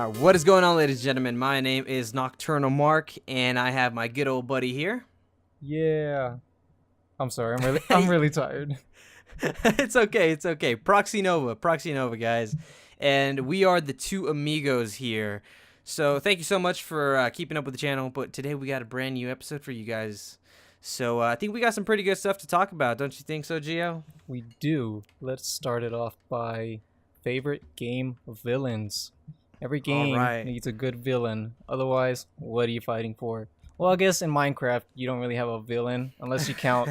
What is going on, ladies and gentlemen? My name is Nocturnal Mark, and I have my good old buddy here. Yeah. I'm sorry. I'm really tired. It's okay. Proxy Nova, guys. And we are the two amigos here. So thank you so much for keeping up with the channel. But today we got a brand new episode for you guys. So I think we got some pretty good stuff to talk about. Don't you think so, Gio? We do. Let's start it off by favorite game villains. Every game needs a good villain. Otherwise, what are you fighting for? Well, I guess in Minecraft, you don't really have a villain unless you count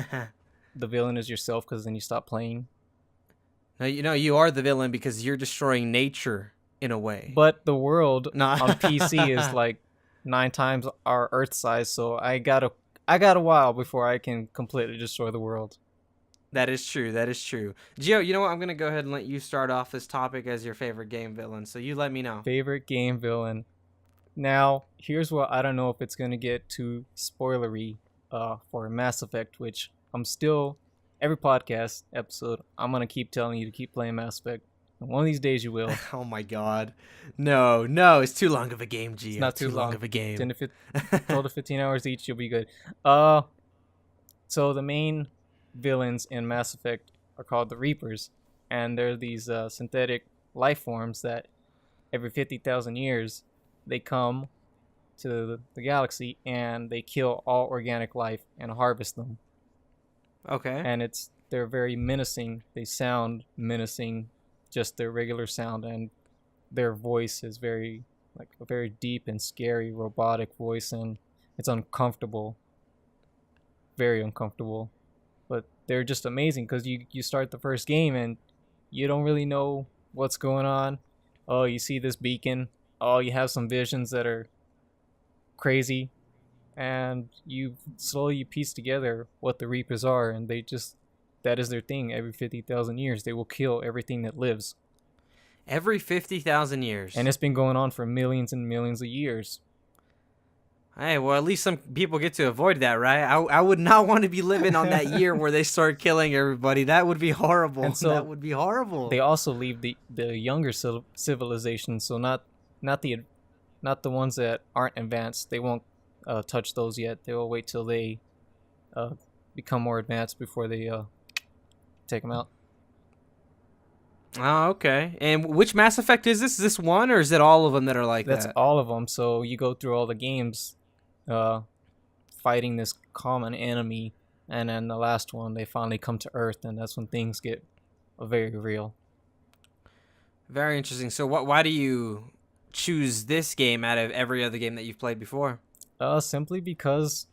the villain as yourself, because then you stop playing. No, you are the villain because you're destroying nature in a way. But the world on PC is like 9 times our Earth size, so I got a while before I can completely destroy the world. That is true. Gio, you know what? I'm going to go ahead and let you start off this topic as your favorite game villain. So you let me know. Favorite game villain. Now, here's what I don't know if it's going to get too spoilery for Mass Effect, which I'm still, every podcast episode, I'm going to keep telling you to keep playing Mass Effect. And one of these days you will. Oh my god. No, it's too long of a game, Gio. It's not too long of a game. 12 to 15 hours each, you'll be good. So the main villains in Mass Effect are called the Reapers, and they're these synthetic life forms that every 50,000 years they come to the galaxy and they kill all organic life and harvest them. Okay. And they're very menacing. They sound menacing, just their regular sound, and their voice is very like a very deep and scary robotic voice, and it's uncomfortable, very uncomfortable. But they're just amazing because you start the first game and you don't really know what's going on. Oh, you see this beacon. Oh, you have some visions that are crazy. And you slowly piece together what the Reapers are. And that is their thing. Every 50,000 years, they will kill everything that lives. Every 50,000 years. And it's been going on for millions and millions of years. Hey, well, at least some people get to avoid that, right? I would not want to be living on that year where they start killing everybody. That would be horrible. And so that would be horrible. They also leave the younger civilizations, so not the ones that aren't advanced. They won't touch those yet. They will wait till they become more advanced before they take them out. Oh, okay. And which Mass Effect is this? Is this one, or is it all of them that are like that? That's all of them. So you go through all the games fighting this common enemy, and then the last one, they finally come to Earth, and that's when things get very real. Very interesting. So why do you choose this game out of every other game that you've played before? Simply because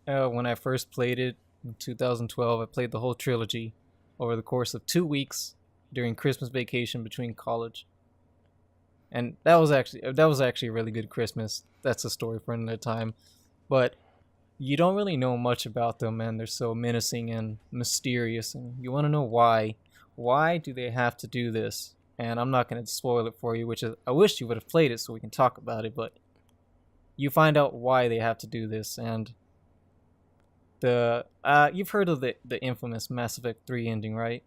when I first played it in 2012, I played the whole trilogy over the course of 2 weeks during Christmas vacation between college. And that was actually a really good Christmas. That's a story for another time. But you don't really know much about them, and they're so menacing and mysterious, and you want to know why. Why do they have to do this? And I'm not going to spoil it for you, which is, I wish you would have played it so we can talk about it, but you find out why they have to do this. And you've heard of the infamous Mass Effect 3 ending, right?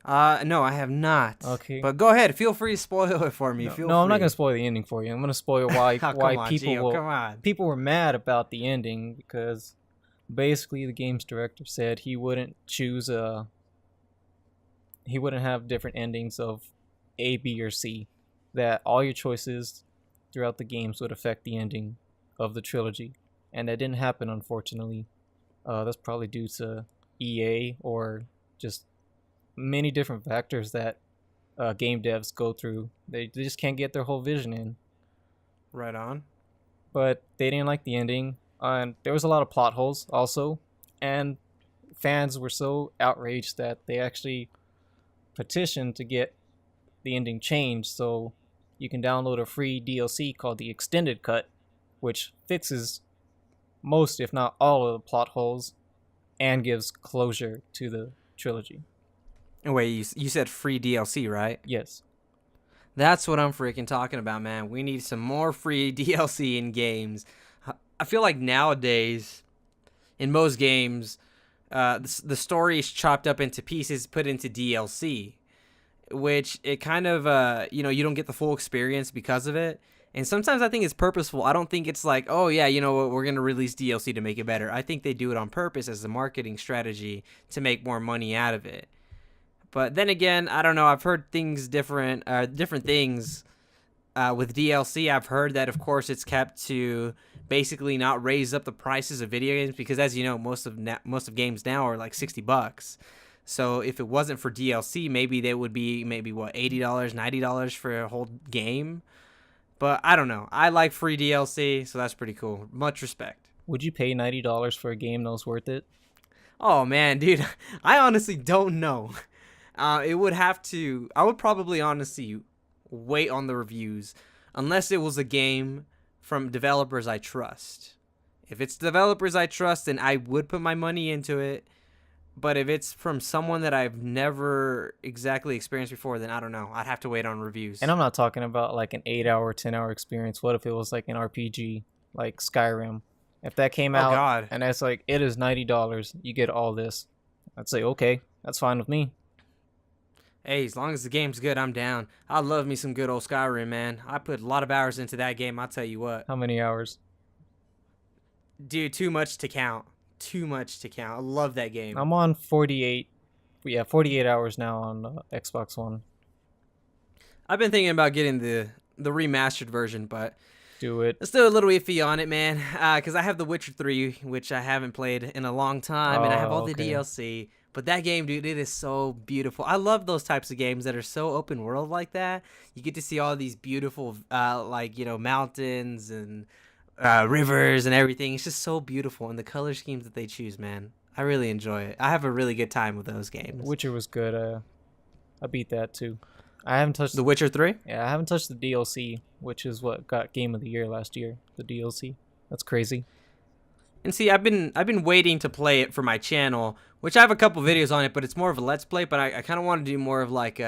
No, I have not. Okay. But go ahead. Feel free to spoil it for me. No, I'm not going to spoil the ending for you. I'm going to spoil why people were mad about the ending, because basically the game's director said he wouldn't have different endings of A, B, or C. That all your choices throughout the games would affect the ending of the trilogy. And that didn't happen, unfortunately. That's probably due to EA or just many different factors that game devs go through. They just can't get their whole vision in. Right on. But they didn't like the ending. And there was a lot of plot holes also. And fans were so outraged that they actually petitioned to get the ending changed. So you can download a free DLC called the Extended Cut, which fixes most, if not all, of the plot holes and gives closure to the trilogy. Wait, you said free DLC, right? Yes. That's what I'm freaking talking about, man. We need some more free DLC in games. I feel like nowadays, in most games, the story is chopped up into pieces, put into DLC. which it kind of you don't get the full experience because of it. And sometimes I think it's purposeful. I don't think it's like, oh yeah, you know what, we're gonna release DLC to make it better. I think they do it on purpose as a marketing strategy to make more money out of it. But then again, I don't know. I've heard things different things with DLC. I've heard that, of course, it's kept to basically not raise up the prices of video games because, as you know, most of games now are like $60. So if it wasn't for DLC, maybe they would be what, $80, $90 for a whole game. But I don't know. I like free DLC, so that's pretty cool. Much respect. Would you pay $90 for a game that was worth it? Oh man, dude, I honestly don't know. It would have to. I would probably honestly wait on the reviews, unless it was a game from developers I trust. If it's developers I trust, then I would put my money into it. But if it's from someone that I've never exactly experienced before, then I don't know. I'd have to wait on reviews. And I'm not talking about like an 8-hour, 10-hour experience. What if it was like an RPG, like Skyrim? If that came out God. and it's like, it is $90, you get all this, I'd say, okay, that's fine with me. Hey, as long as the game's good, I'm down. I love me some good old Skyrim, man. I put a lot of hours into that game, I'll tell you what. How many hours? Dude, too much to count. Too much to count. I love that game. I'm on 48 hours now on Xbox One. I've been thinking about getting the remastered version, but Do it. I'm still a little iffy on it, man. Because I have The Witcher 3, which I haven't played in a long time, and I have all the DLC. But that game, dude, it is so beautiful. I love those types of games that are so open world like that. You get to see all these beautiful, mountains and rivers and everything. It's just so beautiful, and the color schemes that they choose, man. I really enjoy it. I have a really good time with those games. Witcher was good. I beat that too. I haven't touched The Witcher 3? Yeah, I haven't touched the DLC, which is what got Game of the Year last year. The DLC. That's crazy. And see, I've been waiting to play it for my channel, which I have a couple videos on it, but it's more of a let's play. But I kind of want to do more of like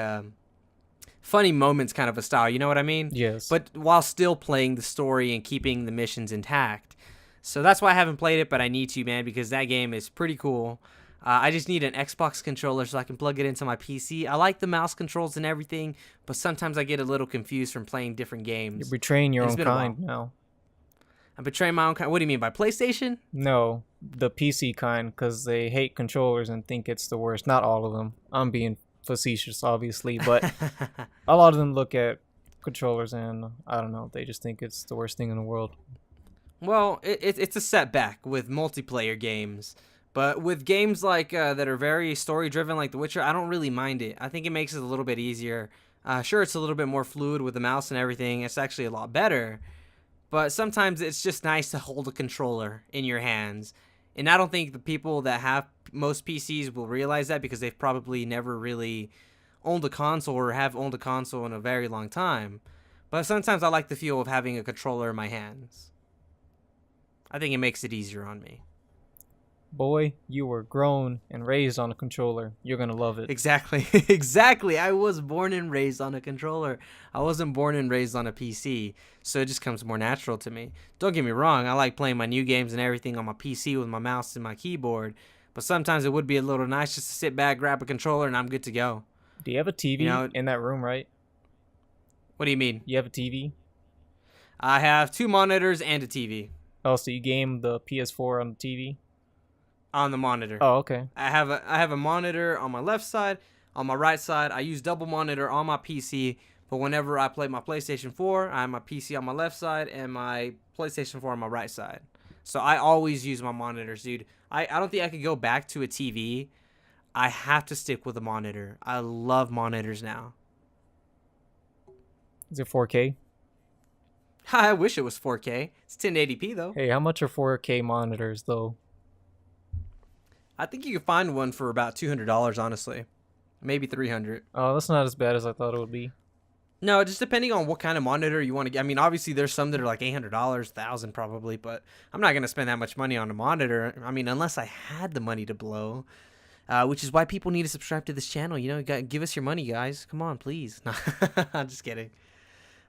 funny moments kind of a style. You know what I mean? Yes. But while still playing the story and keeping the missions intact. So that's why I haven't played it, but I need to, man, because that game is pretty cool. I just need an Xbox controller so I can plug it into my PC. I like the mouse controls and everything, but sometimes I get a little confused from playing different games. You're betraying your own kind now. I'm betraying my own kind. What do you mean, by PlayStation? No, the PC kind, because they hate controllers and think it's the worst. Not all of them. I'm being facetious, obviously, but a lot of them look at controllers and, I don't know, they just think it's the worst thing in the world. Well, it's a setback with multiplayer games. But with games like that are very story-driven like The Witcher, I don't really mind it. I think it makes it a little bit easier. Sure, it's a little bit more fluid with the mouse and everything. It's actually a lot better. But sometimes it's just nice to hold a controller in your hands. And I don't think the people that have most PCs will realize that because they've probably never really owned a console or have owned a console in a very long time. But sometimes I like the feel of having a controller in my hands. I think it makes it easier on me. Boy, you were grown and raised on a controller. You're going to love it. Exactly. Exactly. I was born and raised on a controller. I wasn't born and raised on a PC, so it just comes more natural to me. Don't get me wrong. I like playing my new games and everything on my PC with my mouse and my keyboard, but sometimes it would be a little nice just to sit back, grab a controller, and I'm good to go. Do you have a TV in that room, right? What do you mean? You have a TV? I have 2 monitors and a TV. Oh, so you game the PS4 on the TV? On the monitor. Oh, okay. I have a monitor on my left side, on my right side. I use double monitor on my PC, but whenever I play my PlayStation 4, I have my PC on my left side and my PlayStation 4 on my right side. So I always use my monitors, dude. I don't think I could go back to a TV. I have to stick with a monitor. I love monitors now. Is it 4K? I wish it was 4K. It's 1080p though. Hey, how much are 4K monitors though? I think you could find one for about $200, honestly. Maybe $300. Oh, that's not as bad as I thought it would be. No, just depending on what kind of monitor you want to get. I mean, obviously there's some that are like $800, $1,000 probably, but I'm not going to spend that much money on a monitor. I mean, unless I had the money to blow, which is why people need to subscribe to this channel. You know, give us your money, guys. Come on, please. No, I'm just kidding.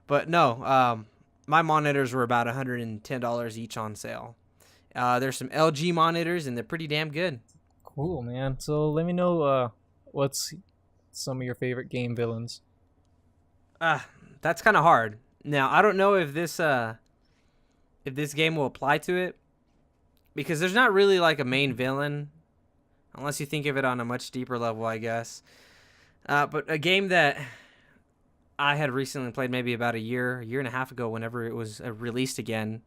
But no, my monitors were about $110 each on sale. There's some LG monitors, and they're pretty damn good. Cool, man. So let me know what's some of your favorite game villains? That's kind of hard. Now, I don't know if this game will apply to it, because there's not really like a main villain, unless you think of it on a much deeper level, I guess. But a game that I had recently played, maybe about a year and a half ago, whenever it was released again,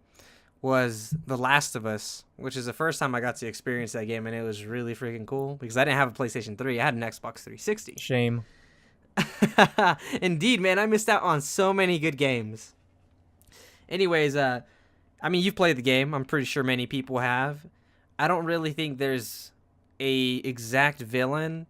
was The Last of Us, which is the first time I got to experience that game, and it was really freaking cool because I didn't have a PlayStation 3. I had an Xbox 360. Shame. Indeed, man, I missed out on so many good games. Anyways, I mean, you've played the game. I'm pretty sure many people have. I don't really think there's a exact villain,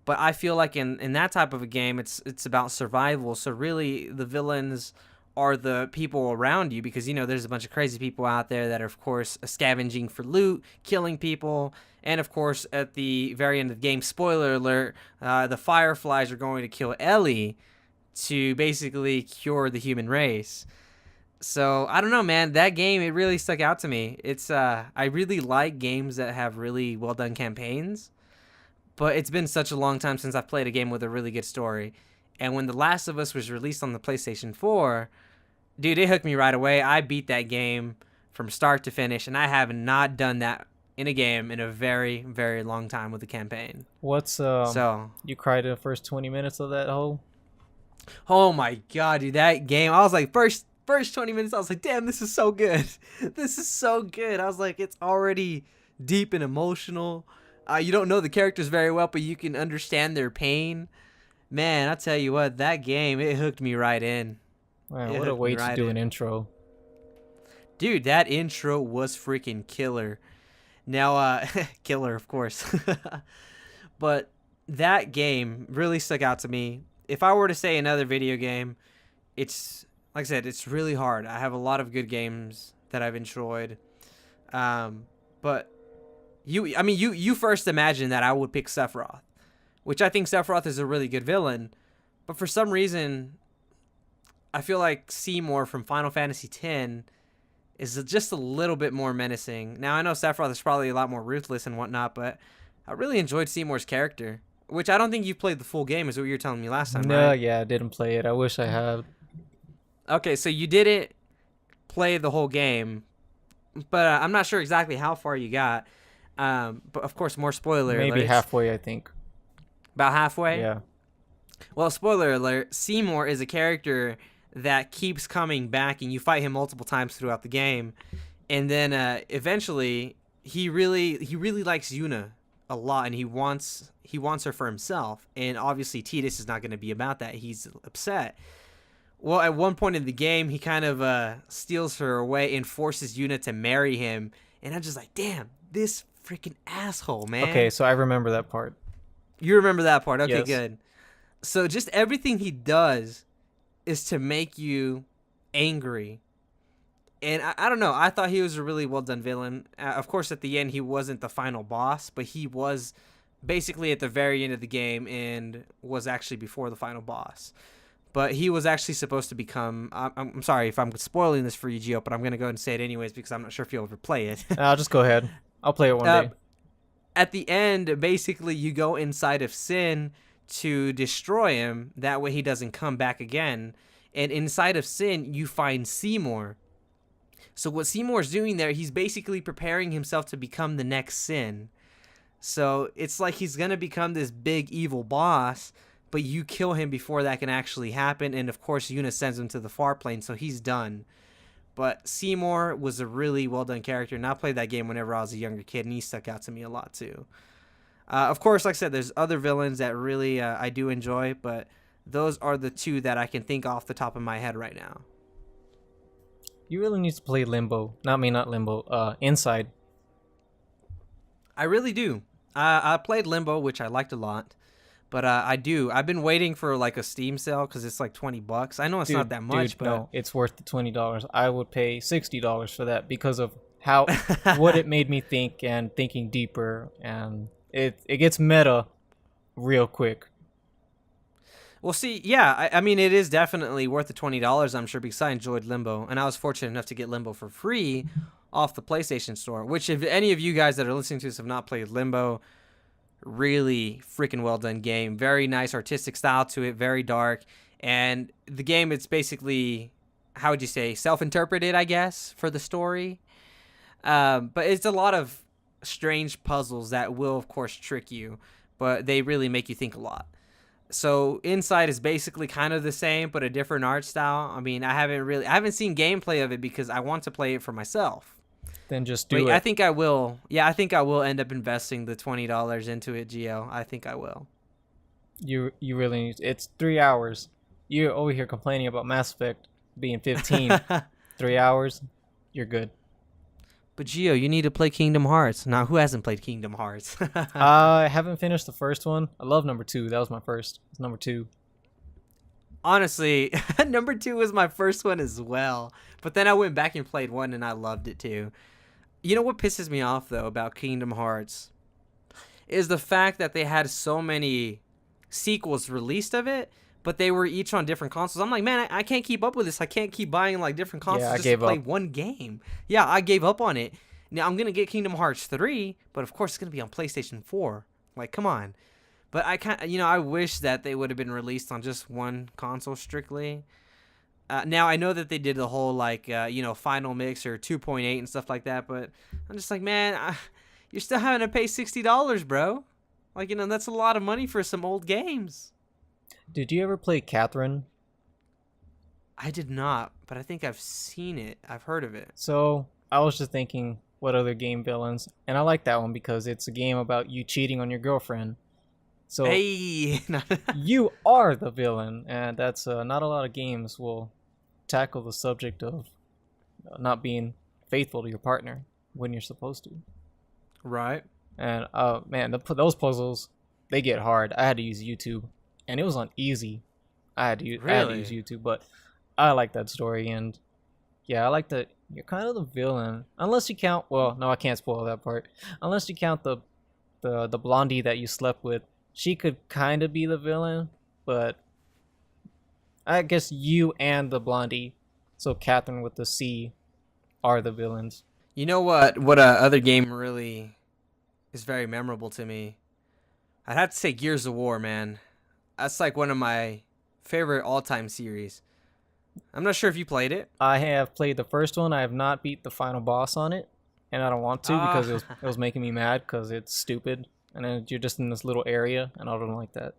but I feel like in that type of a game, it's about survival. So really, the villains are the people around you, because, you know, there's a bunch of crazy people out there that are, of course, scavenging for loot, killing people, and, of course, at the very end of the game, spoiler alert, the Fireflies are going to kill Ellie to basically cure the human race. So, I don't know, man. That game, it really stuck out to me. It's I really like games that have really well-done campaigns, but it's been such a long time since I've played a game with a really good story. And when The Last of Us was released on the PlayStation 4, dude, it hooked me right away. I beat that game from start to finish, and I have not done that in a game in a very, very long time with a campaign. So you cried in the first 20 minutes of that whole? Oh my god, dude, that game, I was like, first 20 minutes, I was like, damn, this is so good. This is so good. I was like, it's already deep and emotional. You don't know the characters very well, but you can understand their pain. Man, I'll tell you what, that game, it hooked me right in. Man, what a way to do an intro. Dude, that intro was freaking killer. Now, killer, of course. But that game really stuck out to me. If I were to say another video game, it's, like I said, it's really hard. I have a lot of good games that I've enjoyed. But you first imagined that I would pick Sephiroth, which I think Sephiroth is a really good villain. But for some reason, I feel like Seymour from Final Fantasy X is just a little bit more menacing. Now, I know Sephiroth is probably a lot more ruthless and whatnot, but I really enjoyed Seymour's character, which I don't think you've played the full game, is what you were telling me last time, No, right? yeah, I didn't play it. I wish I had. Okay, so you didn't play the whole game, but I'm not sure exactly how far you got. But, of course, more spoiler Maybe alerts. halfway, I think. About halfway? Yeah. Well, spoiler alert, Seymour is a character that keeps coming back, and you fight him multiple times throughout the game, and then eventually he really likes Yuna a lot, and he wants her for himself, and obviously Tidus is not going to be about that. He's upset. Well, at one point in the game, he kind of steals her away and forces Yuna to marry him, and I'm just like, damn, this freaking asshole, man. Okay, so I remember that part. You remember that part? Okay, Yes. good. So just everything he does is to make you angry. And I don't know. I thought he was a really well-done villain. Of course, at the end, he wasn't the final boss, but he was basically at the very end of the game and was actually before the final boss. But he was actually supposed to become... I'm sorry if I'm spoiling this for you, Gio, but I'm going to go ahead and say it anyways because I'm not sure if you'll ever play it. I'll just go ahead. I'll play it one day. At the end, basically, you go inside of Sin to destroy him. That way he doesn't come back again. And inside of Sin, you find Seymour. So what Seymour's doing there, he's basically preparing himself to become the next Sin. So it's like he's going to become this big evil boss, but you kill him before that can actually happen. And of course, Yuna sends him to the far plane, so he's done. But Seymour was a really well-done character, and I played that game whenever I was a younger kid, and he stuck out to me a lot too. Of course, like I said, there's other villains that really I do enjoy, but those are the two that I can think off the top of my head right now. You really need to play Limbo. Not Limbo. Inside. I really do. I played Limbo, which I liked a lot, but I've been waiting for like a Steam sale because it's like $20. I know it's not that much, but no, it's worth the $20. I would pay $60 for that because of how what it made me think and thinking deeper, and it gets meta real quick. Well, see, yeah, I mean, it is definitely worth the $20, I'm sure, because I enjoyed Limbo, and I was fortunate enough to get Limbo for free off the PlayStation Store, which if any of you guys that are listening to this have not played Limbo, really freaking well done game. Very nice artistic style to it, very dark. And the game, it's basically, how would you say, self-interpreted, I guess, for the story. But it's a lot of strange puzzles that will, of course, trick you, but they really make you think a lot. So Inside is basically kind of the same, but a different art style. I mean, I haven't seen gameplay of it because I want to play it for myself. Then just do But it. I think I will. Yeah, I think I will end up investing the $20 into it, Gio. I think I will. You really need. It's 3 hours. You're over here complaining about Mass Effect being 15. 3 hours, you're good. But Gio, you need to play Kingdom Hearts. Now, who hasn't played Kingdom Hearts? I haven't finished the first one. I love number 2. That was my first. It's number 2. Honestly, number 2 was my first one as well. But then I went back and played 1, and I loved it too. You know what pisses me off, though, about Kingdom Hearts? Is the fact that they had so many sequels released of it, but they were each on different consoles. I'm like, man, I can't keep up with this. I can't keep buying like different consoles just to play one game. Yeah, I gave up on it. Now I'm gonna get Kingdom Hearts 3, but of course it's gonna be on PlayStation 4. Like, come on. But I wish that they would have been released on just one console strictly. Now I know that they did the whole Final Mix or 2.8 and stuff like that, but I'm just like, man, you're still having to pay $60, bro. Like, that's a lot of money for some old games. Did you ever play Catherine? I did not, but I think I've seen it. I've heard of it. So I was just thinking, what other game villains? And I like that one because it's a game about you cheating on your girlfriend. So hey, you are the villain, and that's not a lot of games will tackle the subject of not being faithful to your partner when you're supposed to. Right. And man, those puzzles, they get hard. I had to use YouTube, and it was on easy. I had to use YouTube, but I like that story, and yeah, I like that you're kind of the villain, unless you count. Well, no, I can't spoil that part. Unless you count the blondie that you slept with. She could kind of be the villain, but I guess you and the blondie, so Catherine with the C, are the villains. You know what? What other game really is very memorable to me? I'd have to say Gears of War, man. That's like one of my favorite all-time series. I'm not sure if you played it. I have played the first one. I have not beat the final boss on it, and I don't want to because it was making me mad because it's stupid. And then you're just in this little area, and I don't like that.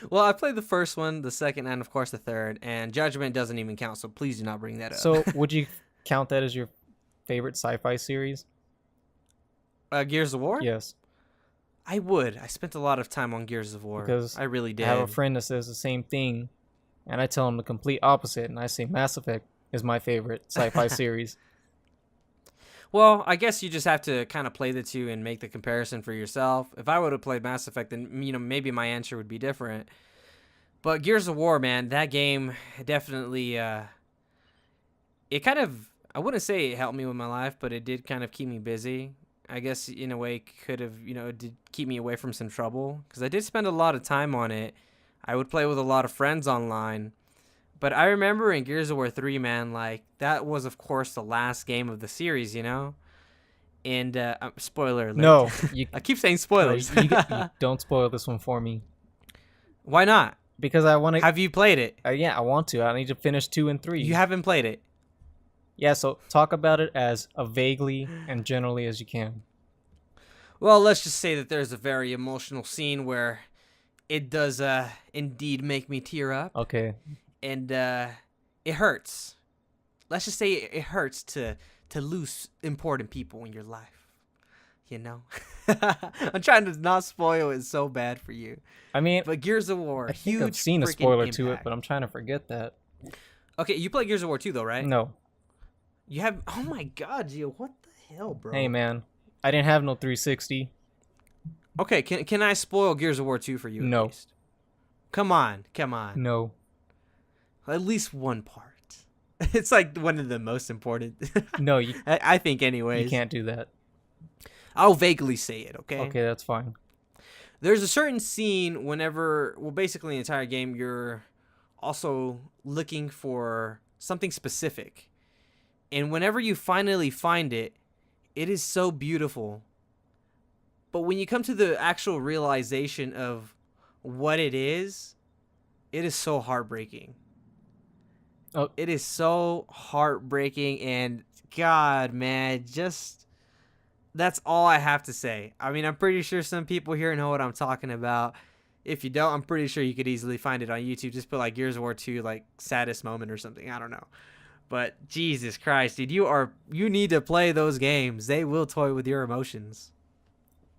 Well, I played the first one, the second, and of course the third, and Judgment doesn't even count, so please do not bring that up. So would you count that as your favorite sci-fi series? Gears of War? Yes. I would. I spent a lot of time on Gears of War. Because I really did. I have a friend that says the same thing, and I tell him the complete opposite, and I say Mass Effect is my favorite sci-fi series. Well, I guess you just have to kind of play the two and make the comparison for yourself. If I would have played Mass Effect, then maybe my answer would be different. But Gears of War, man, that game definitely it kind of, I wouldn't say it helped me with my life, but it did kind of keep me busy. I guess in a way it could have, it did keep me away from some trouble because I did spend a lot of time on it. I would play with a lot of friends online. But I remember in Gears of War 3, man, like, that was, of course, the last game of the series, And, spoiler alert. No. I keep saying spoilers. You don't spoil this one for me. Why not? Because I want to... Have you played it? Yeah, I want to. I need to finish 2 and 3. You haven't played it? Yeah, so talk about it as vaguely and generally as you can. Well, let's just say that there's a very emotional scene where it does indeed make me tear up. Okay. And it hurts. Let's just say it hurts to lose important people in your life. I'm trying to not spoil it so bad for you. I mean, but Gears of War, I think huge. I've seen a spoiler impact. to it, but I'm trying to forget that. Okay, you play Gears of War 2 though, right? No. You have? Oh my God, Gio, what the hell, bro? Hey man, I didn't have no 360. Okay, can I spoil Gears of War 2 for you? No. At least? Come on. No. At least one part. It's like one of the most important. No, I think anyways. You can't do that. I'll vaguely say it, okay? Okay, that's fine. There's a certain scene whenever, well, basically the entire game, you're also looking for something specific. And whenever you finally find it, it is so beautiful. But when you come to the actual realization of what it is so heartbreaking. Oh, It is so heartbreaking, and God, man, just that's all I have to say. I mean, I'm pretty sure some people here know what I'm talking about. If you don't, I'm pretty sure you could easily find it on YouTube. Just put like Gears of War 2, like saddest moment or something. I don't know. But Jesus Christ, dude, you need to play those games. They will toy with your emotions.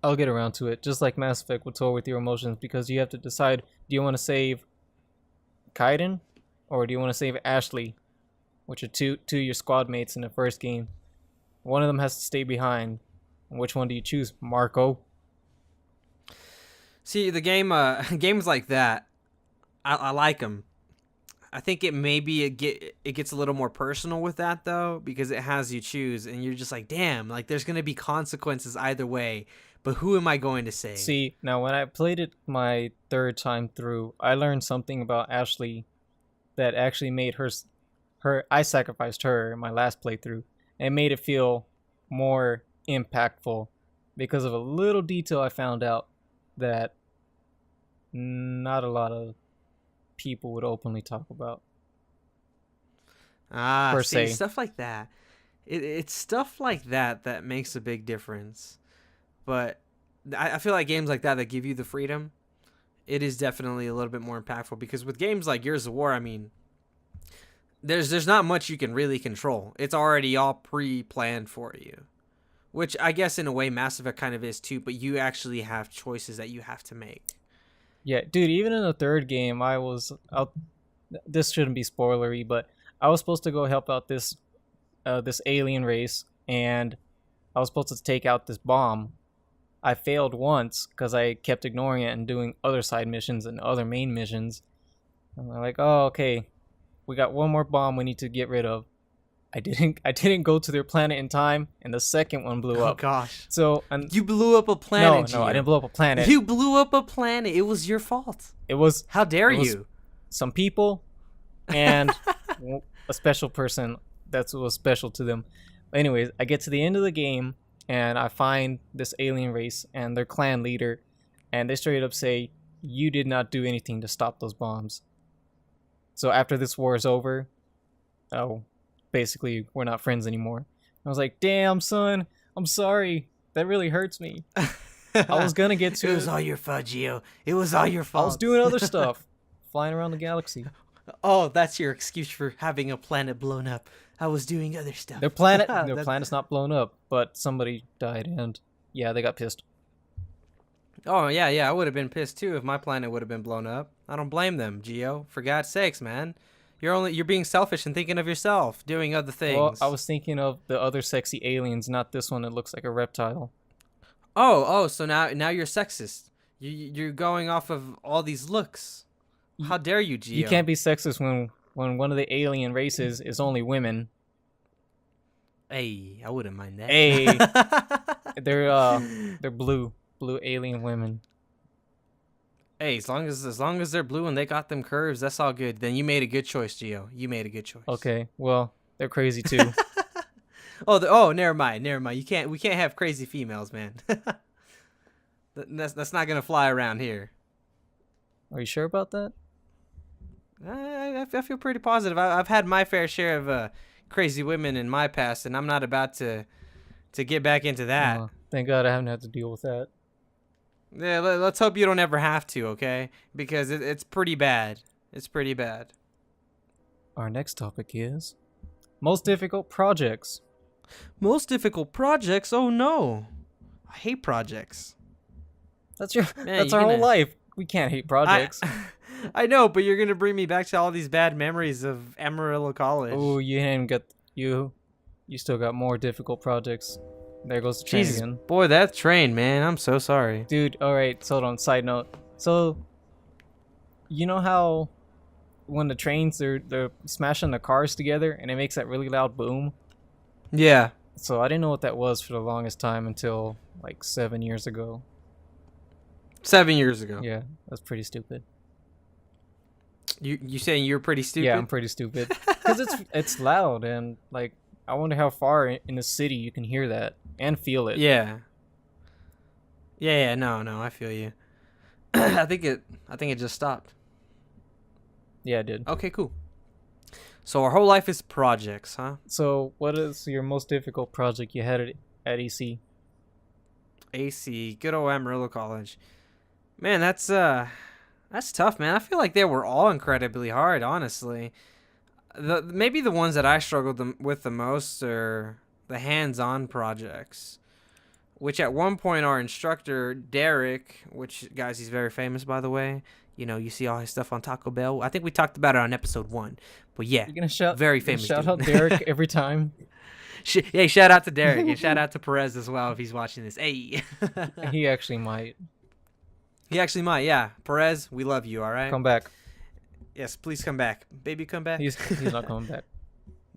I'll get around to it. Just like Mass Effect will toy with your emotions, because you have to decide: do you want to save Kaiden, or do you want to save Ashley, which are two of your squad mates in the first game? One of them has to stay behind. Which one do you choose, Marco? See, the games like that, I like them. I think it gets a little more personal with that though, because it has you choose, and you're just like, damn, like there's gonna be consequences either way. But who am I going to save? See, now when I played it my third time through, I learned something about Ashley that actually made her. I sacrificed her in my last playthrough, and made it feel more impactful because of a little detail I found out that not a lot of people would openly talk about. Per se, stuff like that. It's stuff like that makes a big difference. But I feel like games like that give you the freedom, it is definitely a little bit more impactful, because with games like Gears of War, I mean, there's not much you can really control. It's already all pre-planned for you, which I guess in a way Mass Effect kind of is too, but you actually have choices that you have to make. Yeah, dude, even in the third game, this shouldn't be spoilery, but I was supposed to go help out this alien race, and I was supposed to take out this bomb. I failed once because I kept ignoring it and doing other side missions and other main missions. And they're like, oh, okay, we got one more bomb we need to get rid of. I didn't go to their planet in time, and the second one blew up. Oh gosh! So you blew up a planet. No, I didn't blow up a planet. You blew up a planet. It was your fault. It was. How dare you? Some people, and a special person that was special to them. Anyways, I get to the end of the game, and I find this alien race and their clan leader, and they straight up say, "You did not do anything to stop those bombs." So after this war is over, basically we're not friends anymore. I was like, damn, son, I'm sorry. That really hurts me. I was gonna get to it. Was all your fault, Gio. It was all your fault. I was doing other stuff, flying around the galaxy. Oh, that's your excuse for having a planet blown up. I was doing other stuff. Their planet's not blown up, but somebody died, and yeah, they got pissed. Oh yeah, I would have been pissed too if my planet would have been blown up. I don't blame them, Gio. For God's sakes, man. You're being selfish and thinking of yourself, doing other things. Well, I was thinking of the other sexy aliens, not this one that looks like a reptile. Oh, so now you're sexist. You're going off of all these looks. How dare you, Gio? You can't be sexist when one of the alien races is only women. Hey, I wouldn't mind that. Hey, they're blue alien women. Hey, as long as they're blue and they got them curves, that's all good. Then you made a good choice, Gio. You made a good choice. Okay, well, they're crazy too. Never mind. We can't have crazy females, man. that's not gonna fly around here. Are you sure about that? I feel pretty positive. I've had my fair share of crazy women in my past, and I'm not about to get back into that. Thank God I haven't had to deal with that. Yeah, let's hope you don't ever have to, okay? Because it's pretty bad. It's pretty bad. Our next topic is most difficult projects. Most difficult projects? Oh no. I hate projects. That's our whole life. We can't hate projects. I know, but you're going to bring me back to all these bad memories of Amarillo College. Oh, you still got more difficult projects. There goes the train again. Boy, that train, man. I'm so sorry. Dude, alright, so hold on, side note. So, you know how when the trains, they're smashing the cars together and it makes that really loud boom? Yeah. So I didn't know what that was for the longest time until like 7 years ago. 7 years ago? Yeah, that's pretty stupid. You saying you're pretty stupid? Yeah, I'm pretty stupid. Because it's loud, and like, I wonder how far in the city you can hear that and feel it. Yeah. Yeah, no, I feel you. I think it just stopped. Yeah, I did. Okay, cool. So our whole life is projects, huh? So, what is your most difficult project you had at EC? AC, good old Amarillo College. Man, that's tough, man. I feel like they were all incredibly hard, honestly. Maybe the ones that I struggled with the most are the hands-on projects, which at one point our instructor Derek, which guys he's very famous by the way. You know, you see all his stuff on Taco Bell. I think we talked about it on episode 1. But yeah, very famous shout dude. out Derek every time. Hey, shout out to Derek and shout out to Perez as well if he's watching this. Hey. He actually might He actually might, yeah. Perez, we love you, all right? come back. Yes, please come back. Baby, come back. He's not coming back.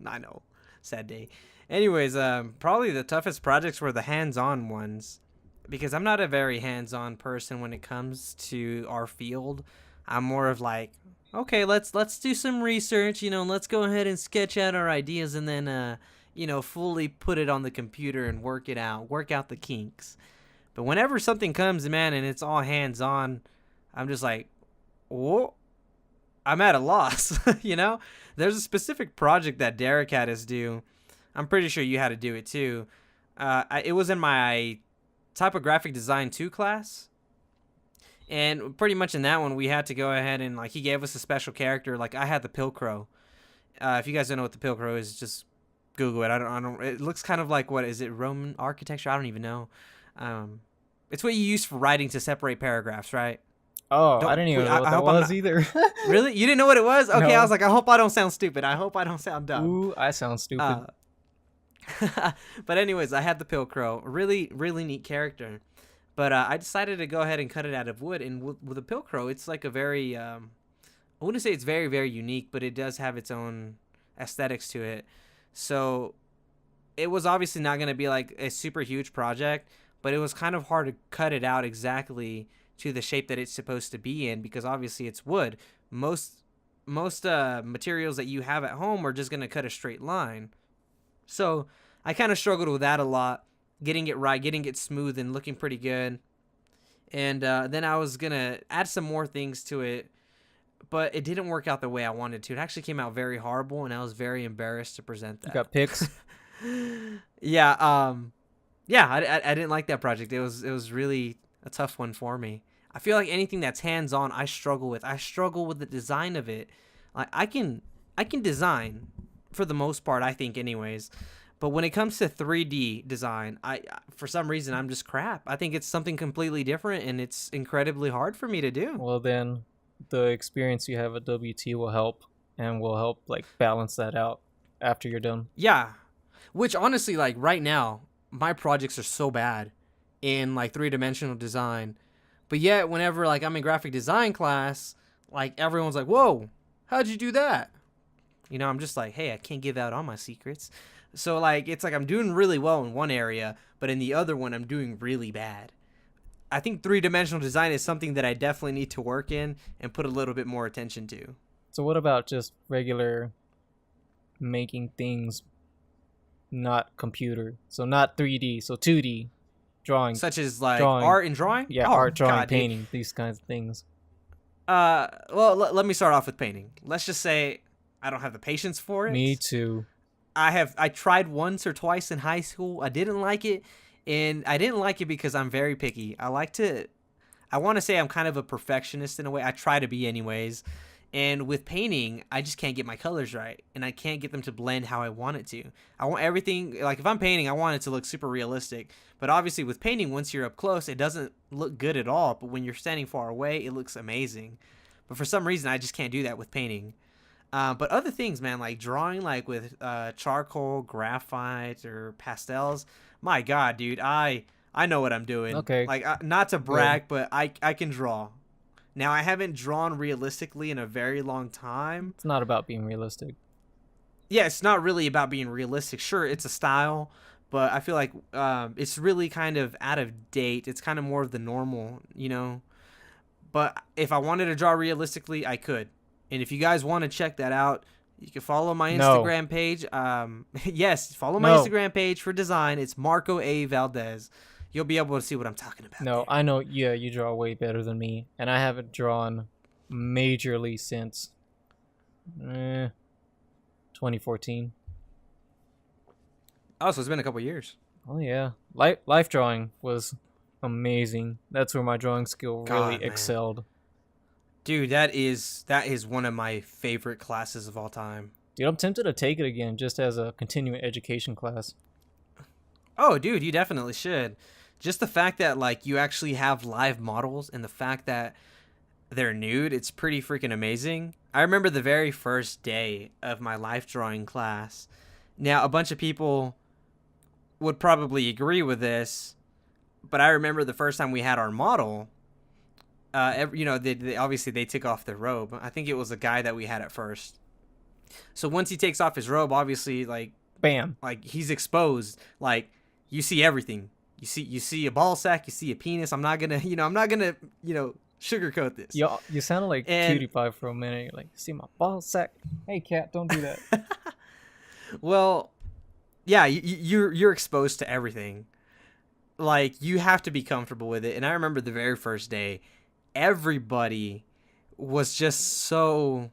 I know. Sad day. Anyways, probably the toughest projects were the hands-on ones because I'm not a very hands-on person when it comes to our field. I'm more of like, okay, let's do some research, let's go ahead and sketch out our ideas and then fully put it on the computer and work out the kinks. But whenever something comes, man, and it's all hands-on, I'm just like, whoa. I'm at a loss, There's a specific project that Derek had us do. I'm pretty sure you had to do it too. It was in my typographic design 2 class. And pretty much in that one, we had to go ahead and, he gave us a special character. Like, I had the Pilcrow. If you guys don't know what the Pilcrow is, just Google it. I don't. It looks kind of like, what is it, Roman architecture? I don't even know. It's what you use for writing to separate paragraphs, right? Oh, I didn't even know what that was either. Really? You didn't know what it was? Okay, No. I was like, I hope I don't sound stupid. I hope I don't sound dumb. Ooh, I sound stupid. But anyways, I had the Pilcrow. Really, really neat character. But I decided to go ahead and cut it out of wood. And with a Pilcrow, it's like a very, I wouldn't say it's very, very unique, but it does have its own aesthetics to it. So it was obviously not going to be like a super huge project, but it was kind of hard to cut it out exactly to the shape that it's supposed to be in because obviously it's wood. Most materials that you have at home are just going to cut a straight line. So I kind of struggled with that a lot, getting it right, getting it smooth and looking pretty good. And then I was going to add some more things to it, but it didn't work out the way I wanted to. It actually came out very horrible, and I was very embarrassed to present that. You got pics? Yeah, I didn't like that project. It was really a tough one for me. I feel like anything that's hands-on, I struggle with. I struggle with the design of it. Like I can design for the most part, I think, anyways. But when it comes to 3D design, I for some reason I'm just crap. I think it's something completely different, and it's incredibly hard for me to do. Well, then the experience you have at WT will help, and will help balance that out after you're done. Yeah, which honestly, right now, my projects are so bad in 3-dimensional design, but yet whenever I'm in graphic design class, everyone's like, "Whoa, how'd you do that?" I'm just like, "Hey, I can't give out all my secrets." So it's I'm doing really well in one area, but in the other one I'm doing really bad. I think 3-dimensional design is something that I definitely need to work in and put a little bit more attention to. So what about just regular making things not computer? So not 3D, so 2D drawing. Such as drawing. Art and drawing? Yeah, art, drawing, painting, these kinds of things. Well, let me start off with painting. Let's just say I don't have the patience for it. Me too. I tried once or twice in high school. I didn't like it, and I didn't like it because I'm very picky. I want to say I'm kind of a perfectionist in a way. I try to be anyways. And with painting, I just can't get my colors right, and I can't get them to blend how I want it to. I want everything, if I'm painting, I want it to look super realistic. But obviously with painting, once you're up close, it doesn't look good at all. But when you're standing far away, it looks amazing. But for some reason, I just can't do that with painting. But other things, man, like drawing, with charcoal, graphite, or pastels. My God, dude, I know what I'm doing. Okay. Not to brag, but I can draw. Now, I haven't drawn realistically in a very long time. It's not about being realistic. Yeah, it's not really about being realistic. Sure, it's a style, but I feel like it's really kind of out of date. It's kind of more of the normal, But if I wanted to draw realistically, I could. And if you guys want to check that out, you can follow my Instagram page. Yes, follow my Instagram page for design. It's Marco A. Valdez. you'll be able to see what I'm talking about. No, there. I know. Yeah, you draw way better than me, and I haven't drawn majorly since 2014. Oh, so it's been a couple years. Oh yeah, life drawing was amazing. That's where my drawing skill really God, man. excelled. Dude, that is one of my favorite classes of all time. Dude, I'm tempted to take it again just as a continuing education class. Oh, dude, you definitely should. Just the fact that like you actually have live models and the fact that they're nude, it's pretty freaking amazing. I remember the very first day of my life drawing class. Now, a bunch of people would probably agree with this, but I remember the first time we had our model, they obviously they took off their robe. I think it was a guy that we had at first. So once he takes off his robe, obviously, Bam. like he's exposed. Like you see everything. You see a ball sack. You see a penis. I'm not gonna sugarcoat this. You sounded like Cutie Pie for a minute. You're like, see my ball sack? Hey, cat, don't do that. Well, yeah, you're exposed to everything. Like you have to be comfortable with it. And I remember the very first day, everybody was just so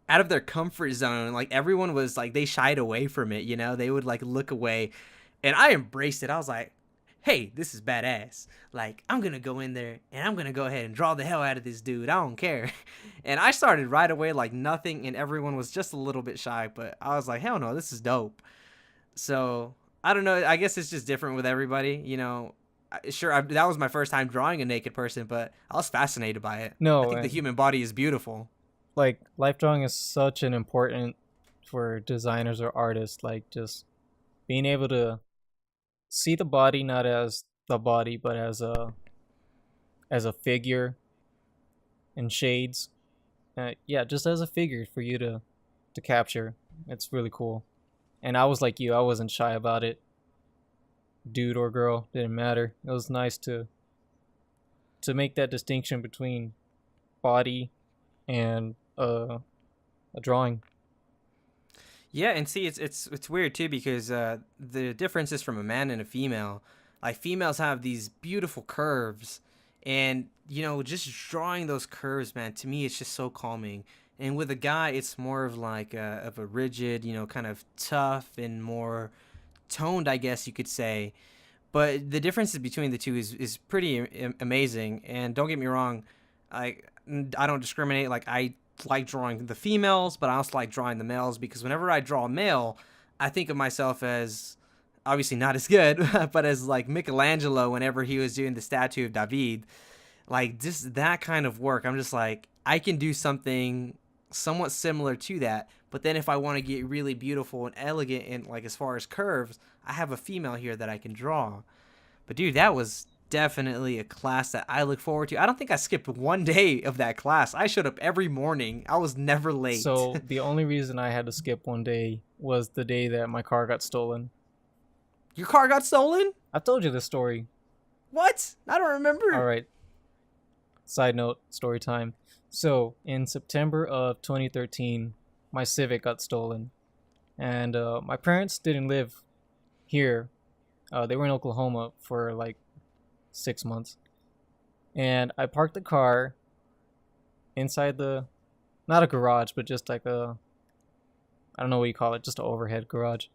out of their comfort zone. Like everyone was like, they shied away from it. They would like look away, and I embraced it. I was like, hey, this is badass. Like, I'm going to go in there and I'm going to go ahead and draw the hell out of this dude. I don't care. And I started right away like nothing, and everyone was just a little bit shy, but I was like, hell no, this is dope. So, I don't know. I guess it's just different with everybody. Sure, that was my first time drawing a naked person, but I was fascinated by it. No, I think the human body is beautiful. Like, life drawing is such an important for designers or artists. Like, just being able to see the body not as the body, but as a figure in shades. Just as a figure for you to capture. It's really cool. And I was like you, I wasn't shy about it. Dude or girl, didn't matter. It was nice to make that distinction between body and a drawing. Yeah, and see, it's weird too, because the difference is from a man and a female. Like females have these beautiful curves, and just drawing those curves, man, to me it's just so calming. And with a guy, it's more of like of a rigid, kind of tough and more toned, I guess you could say. But the differences between the two is pretty amazing. And don't get me wrong, I don't discriminate. Like I like drawing the females, but I also like drawing the males, because whenever I draw a male, I think of myself as obviously not as good, but as like Michelangelo whenever he was doing the statue of David. Like just that kind of work, I'm just like, I can do something somewhat similar to that. But then if I want to get really beautiful and elegant and like as far as curves, I have a female here that I can draw. But dude, that was definitely a class that I look forward to. I don't think I skipped one day of that class. I showed up every morning. I was never late. So the only reason I had to skip one day was the day that my car got stolen. Your car got stolen? I told you this story. What? I don't remember. All right. Side note, story time. So in September of 2013, my Civic got stolen. And my parents didn't live here. They were in Oklahoma for like 6 months. And I parked the car inside not a garage, but just like I don't know what you call it, just an overhead garage.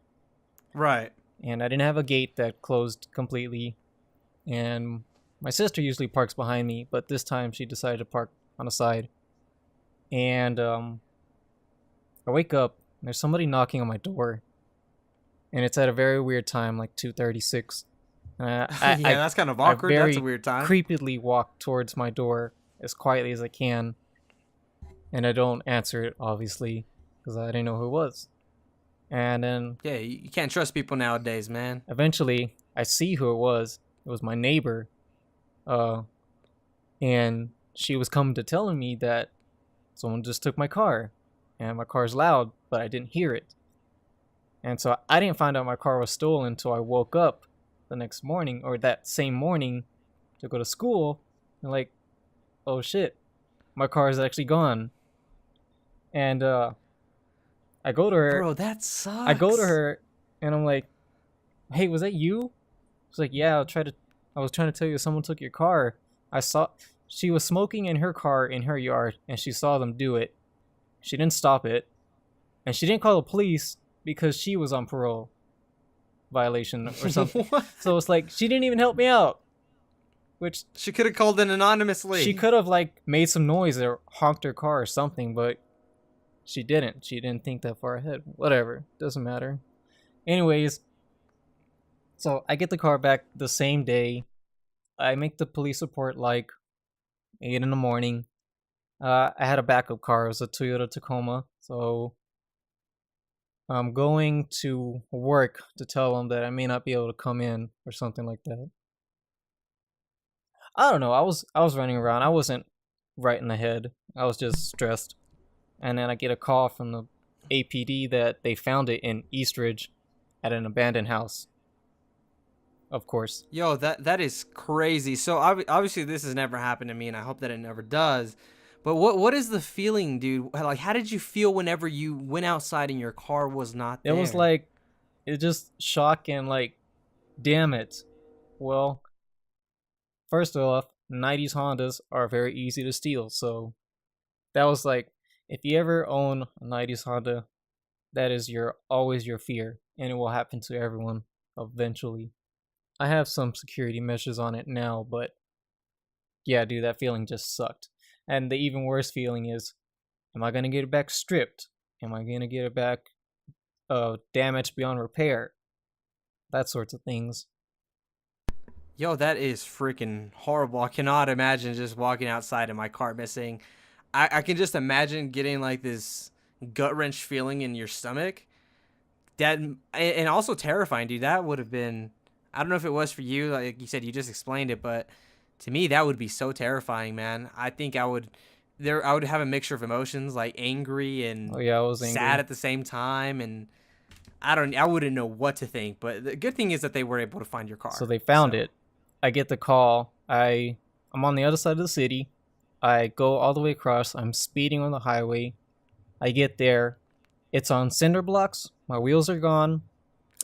Right. And I didn't have a gate that closed completely. And my sister usually parks behind me, but this time she decided to park on the side. And I wake up, and there's somebody knocking on my door. And it's at a very weird time, like 2:36. Yeah, that's kind of awkward. That's a weird time. Creepily walk towards my door as quietly as I can. And I don't answer it, obviously, because I didn't know who it was. And then... Yeah, you can't trust people nowadays, man. Eventually, I see who it was. It was my neighbor. And she was coming to telling me that someone just took my car. And my car's loud, but I didn't hear it. And so I didn't find out my car was stolen until I woke up the next morning, or that same morning, to go to school. And like, oh shit, my car is actually gone. And I go to her. Bro, that sucks. I go to her and I'm like, hey, was that you? She's like, yeah, I'll try to I was trying to tell you someone took your car. I saw she was smoking in her car in her yard, and she saw them do it. She didn't stop it, and she didn't call the police because she was on parole violation or something. What? So it's like she didn't even help me out, which She could have called in anonymously. she could have like made some noise or honked her car or something, but she didn't. She didn't think that far ahead. Whatever, doesn't matter. Anyways, so I get the car back the same day. I make the police report like 8 in the morning. I had a backup car. It was a Toyota Tacoma. So I'm going to work to tell them that I may not be able to come in or something like that. I don't know. I was running around. I wasn't right in the head. I was just stressed. And then I get a call from the APD that they found it in Eastridge at an abandoned house. Of course. Yo, that is crazy. So obviously this has never happened to me, and I hope that it never does. But what is the feeling, dude? Like, how did you feel whenever you went outside and your car was not there? It was like, it just shock and like, damn it. Well, first off, 90s Hondas are very easy to steal. So that was like, if you ever own a 90s Honda, that is always your fear, and it will happen to everyone eventually. I have some security measures on it now, but yeah, dude, that feeling just sucked. And the even worse feeling is, am I going to get it back stripped? Am I going to get it back damaged beyond repair? That sorts of things. Yo, that is freaking horrible. I cannot imagine just walking outside and my car missing. I can just imagine getting like this gut wrench feeling in your stomach. That, and also terrifying, dude. That would have been, I don't know if it was for you, like you said, you just explained it, but to me that would be so terrifying, man. I think I would have a mixture of emotions, like angry and Oh yeah, I was angry. sad at the same time, and I wouldn't know what to think. But the good thing is that they were able to find your car. So they found it. I get the call. I'm on the other side of the city. I go all the way across. I'm speeding on the highway. I get there. It's on cinder blocks. My wheels are gone.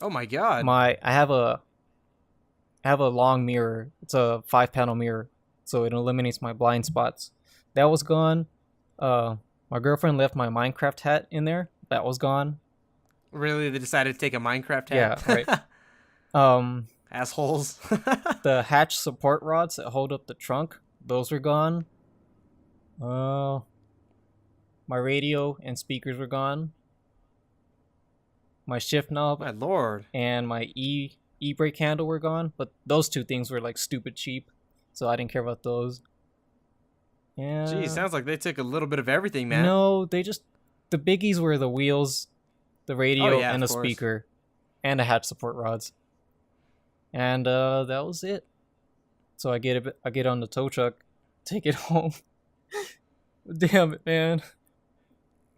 Oh my god. I have a long mirror. It's a 5-panel mirror, so it eliminates my blind spots. That was gone. My girlfriend left my Minecraft hat in there. That was gone. Really, they decided to take a Minecraft hat? Yeah, right. Assholes. The hatch support rods that hold up the trunk, those were gone. My radio and speakers were gone. My shift knob, My lord. and my e-brake handle were gone, but those two things were like stupid cheap, so I didn't care about those. Yeah. Geez, sounds like they took a little bit of everything, man. No, the biggies were the wheels, the radio, yeah, and the of course. speaker, and the hatch support rods. And that was it. So I get on the tow truck, take it home. Damn it, man.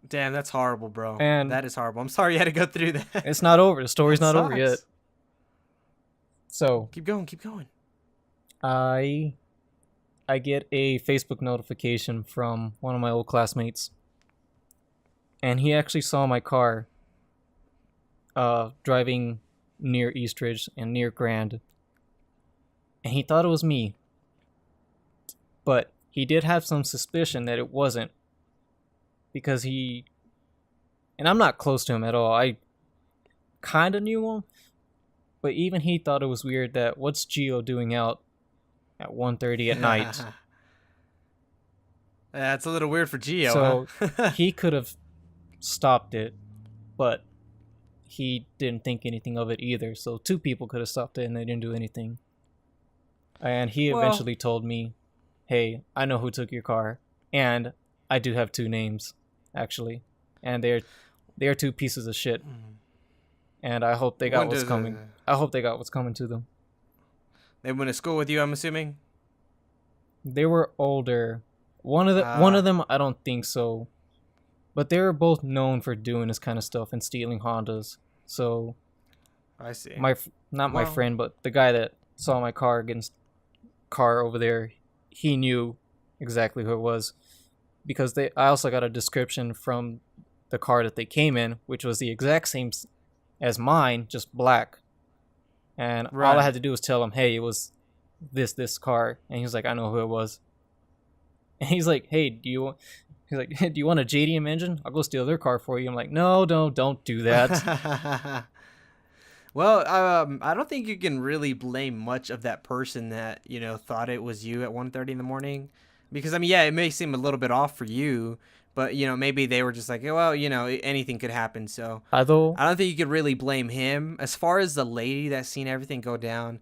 Damn, that's horrible, bro. And that is horrible. I'm sorry you had to go through that. It's not over. The story's That not over sucks. yet. So Keep going, keep going. I get a Facebook notification from one of my old classmates, and he actually saw my car driving near Eastridge and near Grand, and he thought it was me, but he did have some suspicion that it wasn't, because and I'm not close to him at all. I kind of knew him, but even he thought it was weird that what's Gio doing out at 1:30 at night. That's a little weird for Gio. So huh? he could have stopped it, but he didn't think anything of it either. So two people could have stopped it and they didn't do anything. And he Well- eventually told me, hey, I know who took your car, and I do have two names, actually. And they're two pieces of shit. And I hope they got what's coming. I hope they got what's coming to them. They went to school with you, I'm assuming? They were older. One of them, I don't think so. But they were both known for doing this kind of stuff and stealing Hondas. So I see. my Well- friend, but the guy that saw my car against car over there, he knew exactly who it was, because I also got a description from the car that they came in, which was the exact same as mine, just black. And all I Right. had to do was tell him, hey, it was this car, and he was like, I know who it was. And he's like, hey, he's like, do you want a JDM engine? I'll go steal their car for you. I'm like, no, don't do that. Well, I don't think you can really blame much of that person that, thought it was you at 1:30 in the morning. Because, I mean, yeah, it may seem a little bit off for you, but, maybe they were just like, well, anything could happen. So Although, I don't think you could really blame him. As far as the lady that's seen everything go down,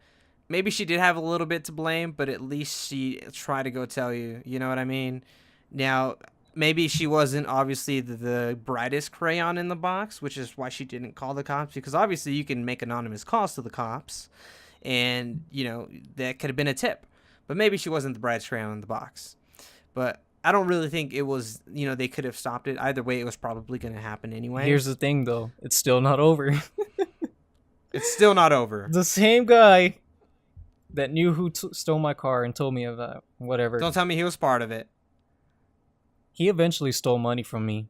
maybe she did have a little bit to blame, but at least she tried to go tell you. You know what I mean? Now, maybe she wasn't obviously the brightest crayon in the box, which is why she didn't call the cops, because obviously you can make anonymous calls to the cops and that could have been a tip, but maybe she wasn't the brightest crayon in the box. But I don't really think it was, they could have stopped it either way. It was probably going to happen anyway. here's the thing though, it's still not over. It's still not over. The same guy that knew who stole my car and told me about whatever, Don't tell me he was part of it. he eventually stole money from me.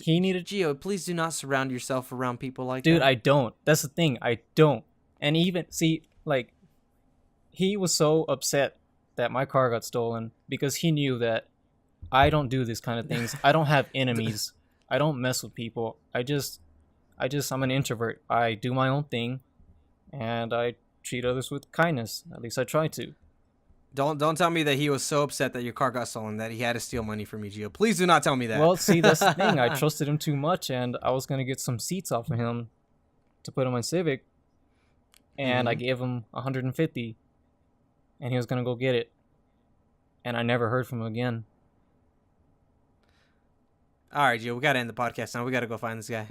He needed... Gio, please do not surround yourself around people like Dude, that. I don't. That's the thing. I don't. And even, see, like, he was so upset that my car got stolen because he knew that I don't do this kind of things. I don't have enemies. I don't mess with people. I'm an introvert. I do my own thing, and I treat others with kindness. At least I try to. Don't tell me that he was so upset that your car got stolen that he had to steal money from you, Gio. Please do not tell me that. Well, see, that's the thing. I trusted him too much, and I was going to get some seats off of him to put on my Civic, and I gave him $150, and he was going to go get it. And I never heard from him again. All right, Gio, we got to end the podcast now. We got to go find this guy.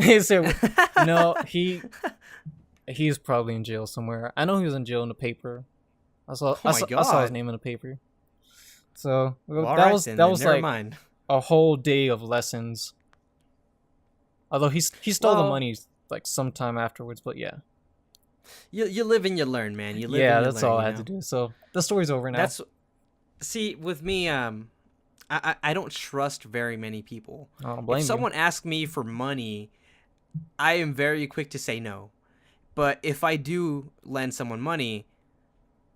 No, he's probably in jail somewhere. I know he was in jail in the paper. I saw his name in the paper. So that was like mind. a whole day of lessons. Although he stole the money like sometime afterwards, but yeah. You live and you learn, man. You live. Yeah, and you that's learn, all I had to do. So the story's over now. See, with me, I don't trust very many people. I don't blame if someone asks me for money, I am very quick to say no. But if I do lend someone money,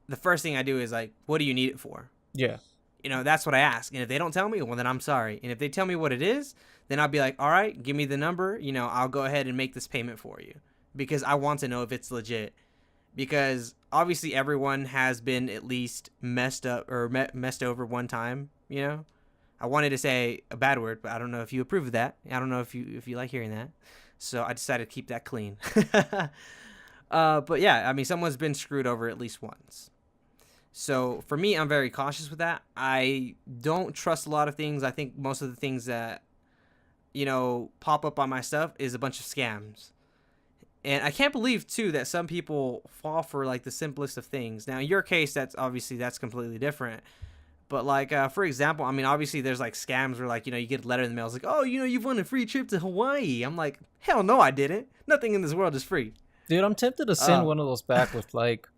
the first thing I do is like, what do you need it for? Yeah. That's what I ask. And if they don't tell me, well, then I'm sorry. And if they tell me what it is, then I'll be like, all right, give me the number. I'll go ahead and make this payment for you because I want to know if it's legit. Because obviously everyone has been at least messed up or messed over one time. I wanted to say a bad word, but I don't know if you approve of that. I don't know if you like hearing that. So I decided to keep that clean. But yeah, I mean, someone's been screwed over at least once. So for me, I'm very cautious with that. I don't trust a lot of things. I think most of the things that, pop up on my stuff is a bunch of scams. And I can't believe, too, that some people fall for, like, the simplest of things. Now, in your case, that's completely different. But, like, for example, I mean, obviously there's, like, scams where, like, you get a letter in the mail. It's like, oh, you've won a free trip to Hawaii. I'm like, hell no, I didn't. Nothing in this world is free. Dude, I'm tempted to send one of those back with, like...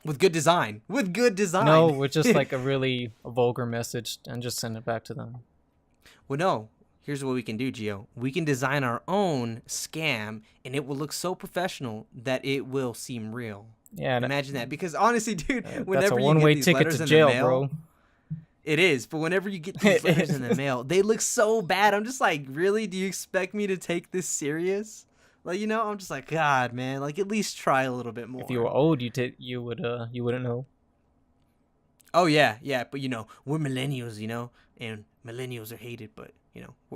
With good design. No, with just, like, a vulgar message and just send it back to them. Well, no. Here's what we can do, Gio. We can design our own scam, and it will look so professional that it will seem real. Yeah. Imagine that. Because honestly, dude, whenever that's a you one-way get these ticket letters to in jail, the mail, bro. It is. But whenever you get these letters in the mail, they look so bad. I'm just like, really? Do you expect me to take this serious? Like, I'm just like, God, man. Like, at least try a little bit more. If you were old, you wouldn't know. Oh yeah. But we're millennials, and millennials are hated, but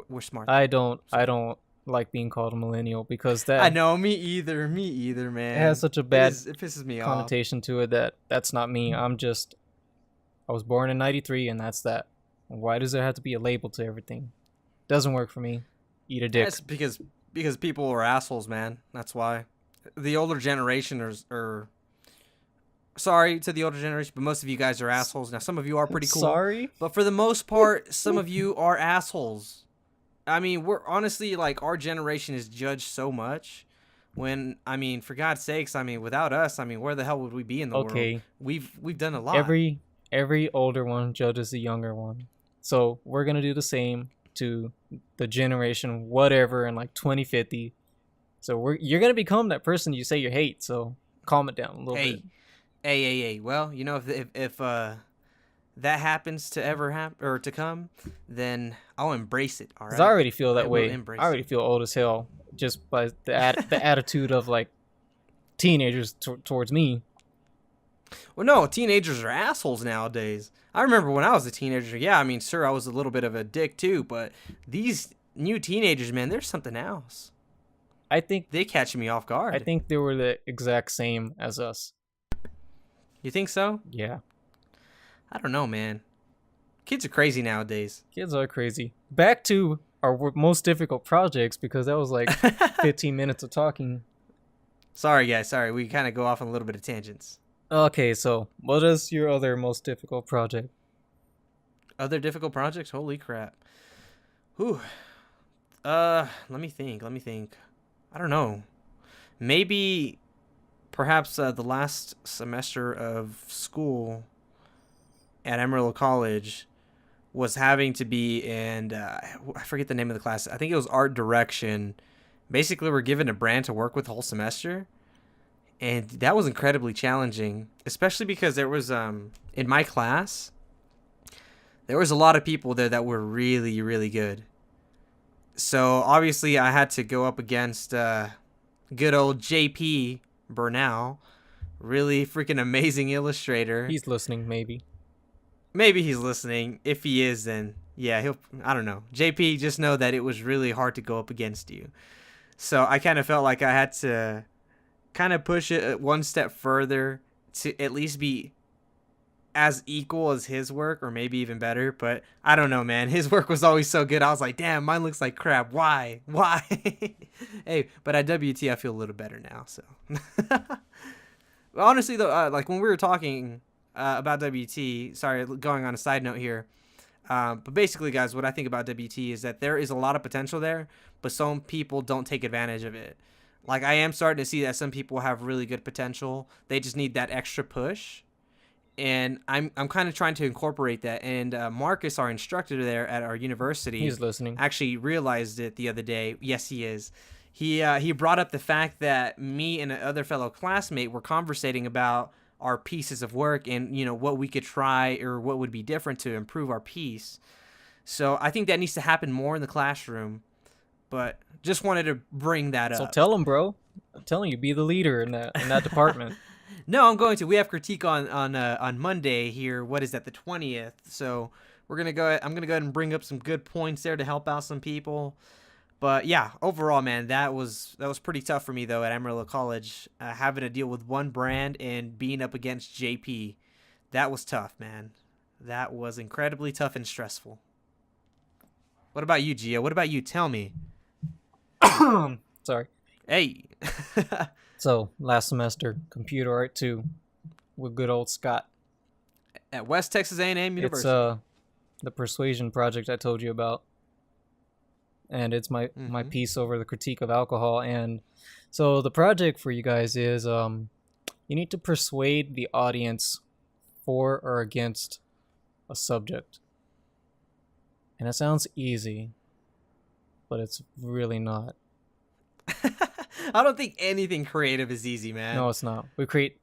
we're smart. I don't like being called a millennial because that... I know, me either, man. It has such a bad it pisses me connotation to it that's not me. I was born in 93 and that's that. Why does there have to be a label to everything? Doesn't work for me. Eat a dick. That's because people are assholes, man. That's why. The older generation are sorry to the older generation, but most of you guys are assholes. Now, some of you are pretty cool. Sorry? But for the most part, some of you are assholes. I mean, we're honestly, like, our generation is judged so much when, I mean, for God's sakes, I mean, without us, I mean, where the hell would we be in the world? We've done a lot. Every older one judges the younger one. So we're going to do the same to the generation whatever in like 2050. So you're going to become that person you say you hate. So calm it down a little bit. Hey. Well, if that happens to ever happen or to come, then I'll embrace it. All Because I right. already feel I that will way. embrace I already feel old as hell just by the attitude of like teenagers towards me. Well, no, teenagers are assholes nowadays. I remember when I was a teenager. Yeah, I mean, sure, I was a little bit of a dick too, but these new teenagers, man, there's something else. I think They catch me off guard. I think they were the exact same as us. You think so? Yeah. I don't know, man. Kids are crazy nowadays. Kids are crazy. Back to our most difficult projects, because that was like 15 minutes of talking. Sorry, guys. Sorry, we kind of go off on a little bit of tangents. Okay, so what is your other most difficult project? Other difficult projects? Holy crap. Whew. Let me think. I don't know. Maybe, perhaps the last semester of school at Amarillo College was having to be in, I forget the name of the class. I think it was art direction. Basically, we're given a brand to work with the whole semester. And that was incredibly challenging, especially because there was, in my class, there was a lot of people there that were really, really good. So obviously I had to go up against good old JP Bernal, really freaking amazing illustrator. He's listening, maybe. Maybe he's listening. If he is, then yeah, I don't know. JP, just know that it was really hard to go up against you. So I kind of felt like I had to kind of push it one step further to at least be as equal as his work, or maybe even better. But I don't know, man. His work was always so good. I was like, damn, mine looks like crap. Why? Hey, but at WT I feel a little better now. So honestly though, like when we were talking about WT, sorry, going on a side note here, but basically, guys, what I think about WT is that there is a lot of potential there, but some people don't take advantage of it. Like, I am starting to see that some people have really good potential. They just need that extra push. And I'm kind of trying to incorporate that. And Marcus, our instructor there at our university, He's listening. actually realized it the other day. Yes, he is. He brought up the fact that me and another fellow classmate were conversating about our pieces of work and, you know, what we could try or what would be different to improve our piece. So I think that needs to happen more in the classroom. But just wanted to bring that up. So tell him, bro. I'm telling you, be the leader in that department. No, I'm going to. We have critique on Monday here. What is that? The 20th. So I'm gonna go ahead and bring up some good points there to help out some people. But yeah, overall, man, that was pretty tough for me though at Amarillo College, having to deal with one brand and being up against JP. That was tough, man. That was incredibly tough and stressful. What about you, Gio? What about you? Tell me. Sorry. Hey. So, last semester, computer art 2 with good old Scott. At West Texas A&M University. It's the persuasion project I told you about. And it's my piece over the critique of alcohol. And so the project for you guys is you need to persuade the audience for or against a subject. And it sounds easy, but it's really not. I don't think anything creative is easy, man. No, it's not. We create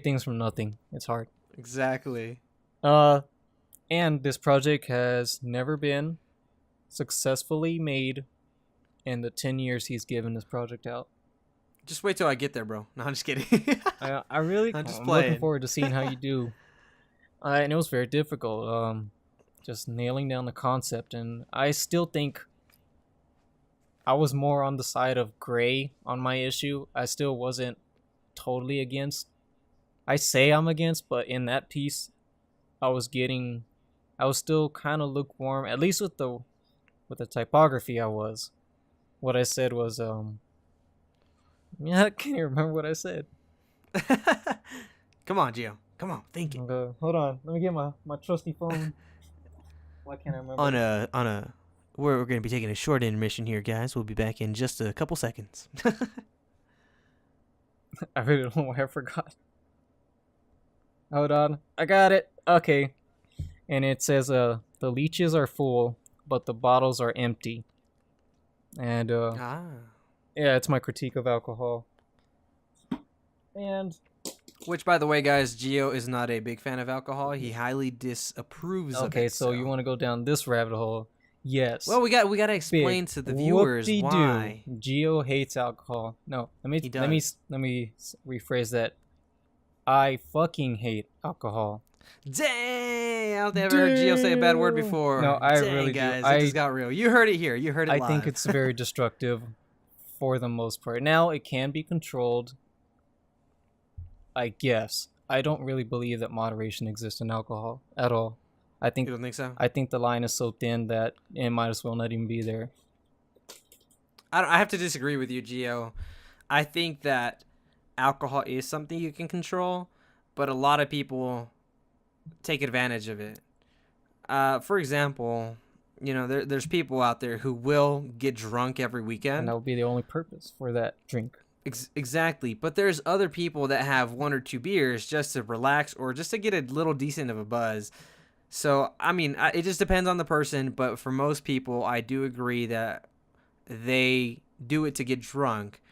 things from nothing. It's hard. Exactly. And this project has never been successfully made in the 10 years he's given this project out. Just wait till I get there, bro. No, I'm just kidding. I'm looking forward to seeing how you do. And it was very difficult. Just nailing down the concept, and I still think I was more on the side of gray on my issue. I still wasn't totally against. I say I'm against, but in that piece, I was still kind of lukewarm, at least with the typography. What I said was, I can't even remember what I said. Come on, Gio. Come on, think it. Hold on, let me get my trusty phone. Why can't I remember? We're going to be taking a short intermission here, guys. We'll be back in just a couple seconds. I really don't know why I forgot. Hold on. I got it. Okay. And it says, the leeches are full, but the bottles are empty. And, yeah, it's my critique of alcohol. And Which, by the way, guys, Gio is not a big fan of alcohol. He highly disapproves of Okay, it. so you want to go down this rabbit hole? Yes. Well, we gotta explain Big to the viewers whoop-de-doo. why Geo hates alcohol. No, he does. let me rephrase that. I fucking hate alcohol. Dang! I don't think I've ever heard Gio say a bad word Damn. No, before. I Dang, really do. guys, it just got real. You heard it here. You heard it I live. think it's very destructive for the most part. Now it can be controlled, I guess. I don't really believe that moderation exists in alcohol at all. I You think don't think so? I think the line is so thin that it might as well not even be there. I have to disagree with you, Gio. I think that alcohol is something you can control, but a lot of people take advantage of it. For example, there's people out there who will get drunk every And weekend. that would be the only purpose for that drink. Exactly. But there's other people that have one or two beers just to relax or just to get a little decent of a buzz. So, I mean, it just depends on the person. But for most people, I do agree that they do it to get drunk.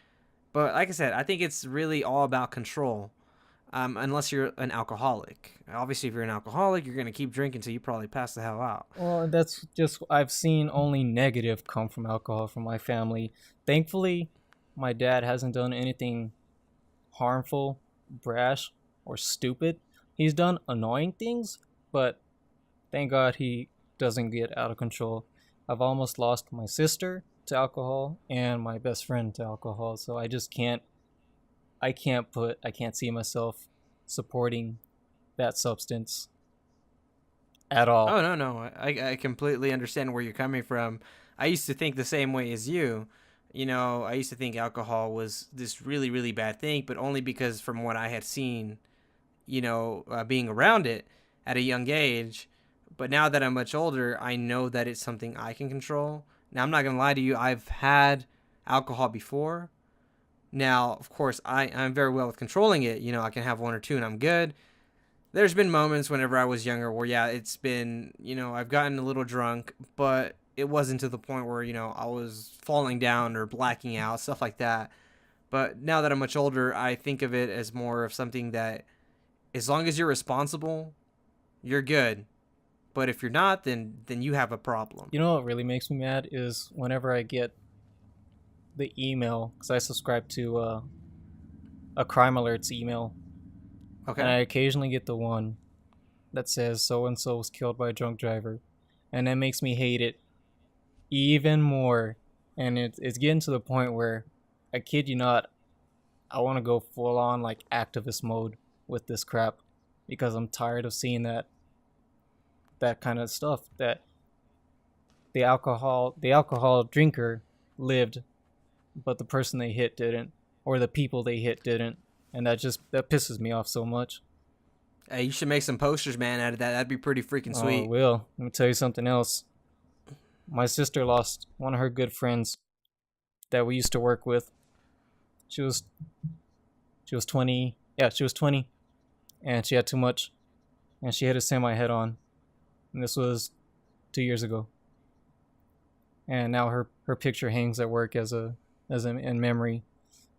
But like I said, I think it's really all about control. Unless you're an alcoholic. Obviously, if you're an alcoholic, you're going to keep drinking until you probably pass the hell out. Well, that's just, I've seen only negative come from alcohol from my family. Thankfully, my dad hasn't done anything harmful, brash, or stupid. He's done annoying things, but thank God he doesn't get out of control. I've almost lost my sister to alcohol and my best friend to alcohol, so I just can't see myself supporting that substance at all. Oh, no. I completely understand where you're coming from. I used to think the same way as you. I used to think alcohol was this really, really bad thing, but only because from what I had seen, being around it at a young age. But now that I'm much older, I know that it's something I can control. Now, I'm not going to lie to you. I've had alcohol before. Now, of course, I'm very well with controlling it. I can have one or two and I'm good. There's been moments whenever I was younger where, yeah, it's been, I've gotten a little drunk, but it wasn't to the point where, I was falling down or blacking out, stuff like that. But now that I'm much older, I think of it as more of something that as long as you're responsible, you're good. But if you're not, then you have a problem. You know what really makes me mad is whenever I get the email, because I subscribe to a crime alerts email. Okay. And I occasionally get the one that says so-and-so was killed by a drunk driver. And that makes me hate it even more. And it's getting to the point where, I kid you not, I want to go full on like activist mode with this crap. Because I'm tired of seeing that kind of stuff, that the alcohol drinker lived, but the person they hit didn't, or the people they hit didn't, and that pisses me off so much. Hey, you should make some posters, man, out of that. That'd be pretty freaking sweet. Oh, I will. Let me tell you something else. My sister lost one of her good friends that we used to work with. She was 20. Yeah, she was 20, and she had too much, and she hit a semi head on. And this was 2 years ago. And now her picture hangs at work as in memory.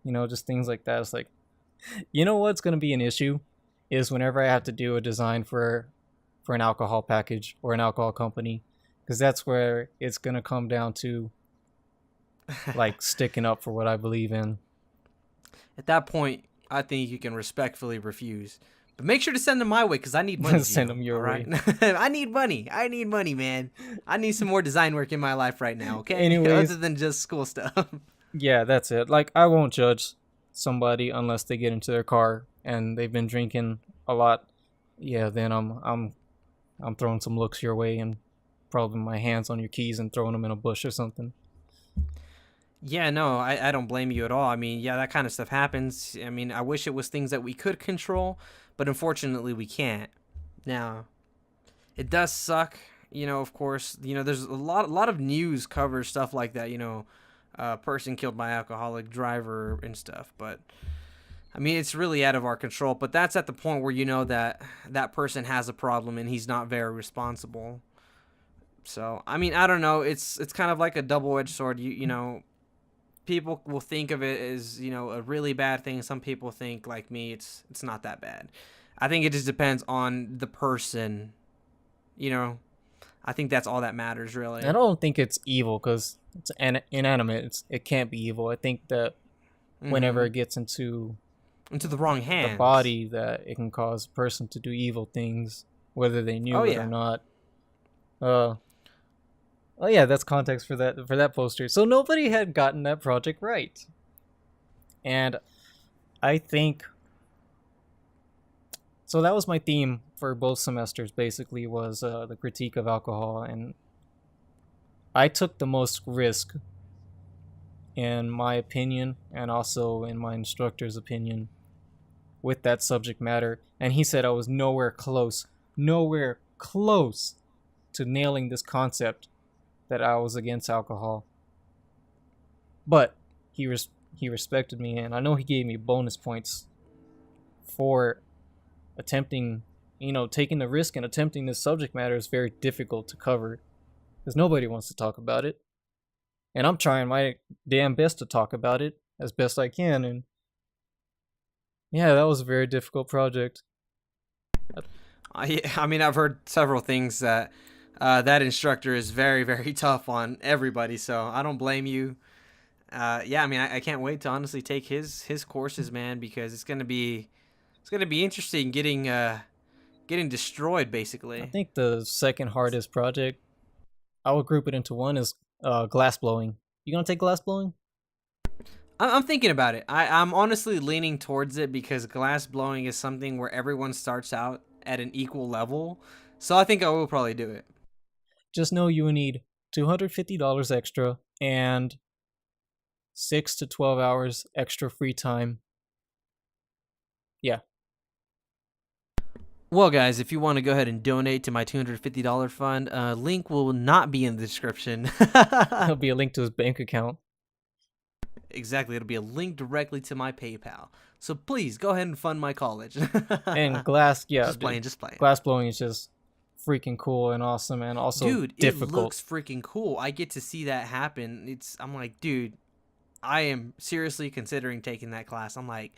Just things like that. It's like, what's going to be an issue is whenever I have to do a design for an alcohol package or an alcohol company, because that's where it's going to come down to like sticking up for what I believe in. At that point, I think you can respectfully refuse. But make sure to send them my way because I need money. Send them your way. I need money. I need money, man. I need some more design work in my life right now, okay? Anyways, other than just school stuff. Yeah, that's it. Like, I won't judge somebody unless they get into their car and they've been drinking a lot. Yeah, then I'm throwing some looks your way and probably my hands on your keys and throwing them in a bush or something. Yeah, no, I don't blame you at all. I mean, yeah, that kind of stuff happens. I mean, I wish it was things that we could control, but unfortunately we can't. Now, it does suck, of course. There's a lot of news covers stuff like that, person killed by alcoholic driver and stuff. But, I mean, it's really out of our control. But that's at the point where you know that that person has a problem and he's not very responsible. So, I mean, I don't know. It's kind of like a double-edged sword. people will think of it as, a really bad thing. Some people think, like me, it's not that bad. I think it just depends on the person, I think that's all that matters, really. I don't think it's evil because it's inanimate. It can't be evil. I think that whenever it gets into the wrong hands, the body, that it can cause a person to do evil things, whether they knew it or not. Oh yeah, that's context for that poster. So nobody had gotten that project right, and I think so. That was my theme for both semesters. Basically, was the critique of alcohol, and I took the most risk, in my opinion, and also in my instructor's opinion, with that subject matter. And he said I was nowhere close to nailing this concept that I was against alcohol. But he respected me, and I know he gave me bonus points for attempting, taking the risk and attempting this subject matter is very difficult to cover because nobody wants to talk about it. And I'm trying my damn best to talk about it as best I can. And yeah, that was a very difficult project. I've heard several things that that instructor is very, very tough on everybody, so I don't blame you. I can't wait to honestly take his courses, man, because it's gonna be interesting getting destroyed, basically. I think the second hardest project, I would group it into one, is glass blowing. You gonna take glass blowing? I'm thinking about it. I'm honestly leaning towards it because glass blowing is something where everyone starts out at an equal level, so I think I will probably do it. Just know you will need $250 extra and 6 to 12 hours extra free time. Yeah. Well, guys, if you want to go ahead and donate to my $250 fund, link will not be in the description. There'll be a link to his bank account. Exactly. It'll be a link directly to my PayPal. So please go ahead and fund my college. And glass, yeah. Just playing. Glass blowing is just freaking cool and awesome and also difficult. It looks freaking cool. I get to see that happen. I'm like, dude, I am seriously considering taking that class. I'm like,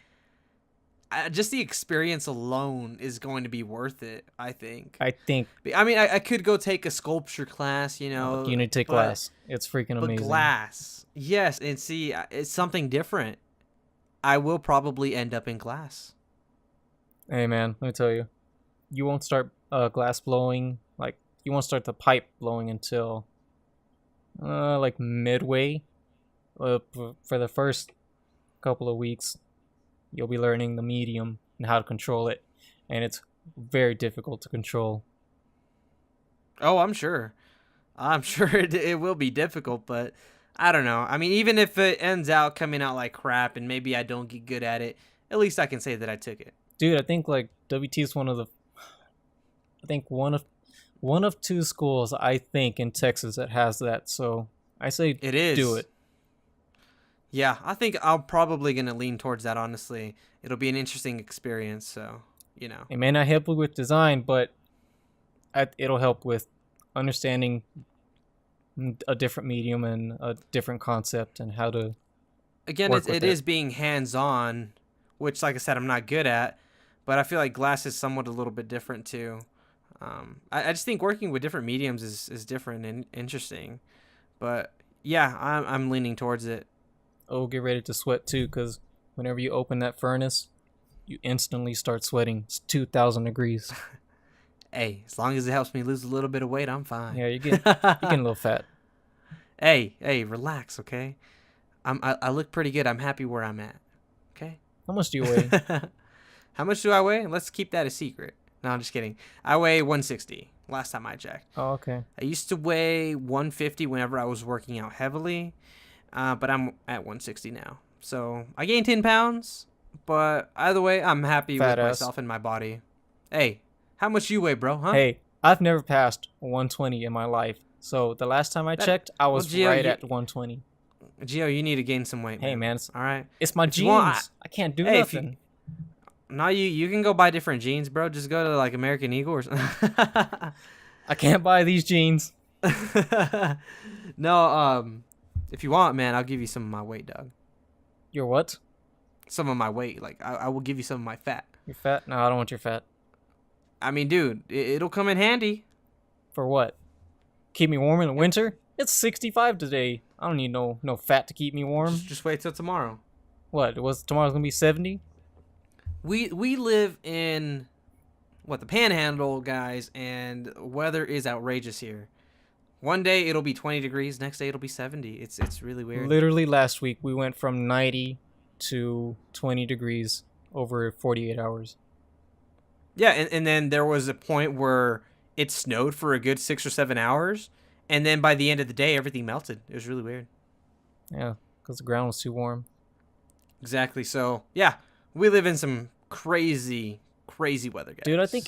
just the experience alone is going to be worth it, I think. I could go take a sculpture class, You need to take glass. It's freaking amazing. But glass, yes, and see, it's something different. I will probably end up in glass. Hey, man, let me tell you. You won't start glass blowing, you won't start the pipe blowing until, midway. For the first couple of weeks, you'll be learning the medium and how to control it, and it's very difficult to control. Oh, I'm sure. It will be difficult, but I don't know. I mean, even if it ends out coming out like crap and maybe I don't get good at it, at least I can say that I took it. Dude, I think WT is one of two schools I think in Texas that has that. So I say it is. Do it. Yeah, I think I'm probably gonna lean towards that. Honestly, it'll be an interesting experience. So it may not help with design, but it'll help with understanding a different medium and a different concept and how to. Again, it is being hands-on, which, like I said, I'm not good at, but I feel like glass is somewhat a little bit different too. I just think working with different mediums is different and interesting, but yeah, I'm leaning towards it. Oh, get ready to sweat too, because whenever you open that furnace, you instantly start sweating. It's 2,000 degrees. Hey, as long as it helps me lose a little bit of weight, I'm fine. Yeah, you're getting a little fat. Hey, relax, okay? I look pretty good. I'm happy where I'm at. Okay? How much do you weigh? How much do I weigh? Let's keep that a secret. No, I'm just kidding. I weigh 160 last time I checked. Oh, okay. I used to weigh 150 whenever I was working out heavily, but I'm at 160 now. So I gained 10 pounds, but either way, I'm happy with myself and my body. Hey, how much you weigh, bro? Huh? Hey, I've never passed 120 in my life. So the last time I checked, I was at 120. Gio, you need to gain some weight, man. Hey, man. All right. It's my jeans. I can't do nothing. You can go buy different jeans, bro. Just go to like American Eagle or something. I can't buy these jeans. No, If you want, man, I'll give you some of my weight, dog. Your what? Some of my weight. Like, I will give you some of my fat. Your fat? No, I don't want your fat. I mean, dude, it'll come in handy. For what? Keep me warm in the winter? It's 65 today. I don't need no fat to keep me warm. Just wait till tomorrow. What? Tomorrow's gonna be 70? We live in the Panhandle, guys, and weather is outrageous here. One day it'll be 20 degrees, next day it'll be 70. It's really weird. Literally last week we went from 90 to 20 degrees over 48 hours. Yeah, and then there was a point where it snowed for a good 6 or 7 hours, and then by the end of the day everything melted. It was really weird. Yeah, because the ground was too warm. Exactly. So, yeah, we live in some crazy weather, guys. Dude, I think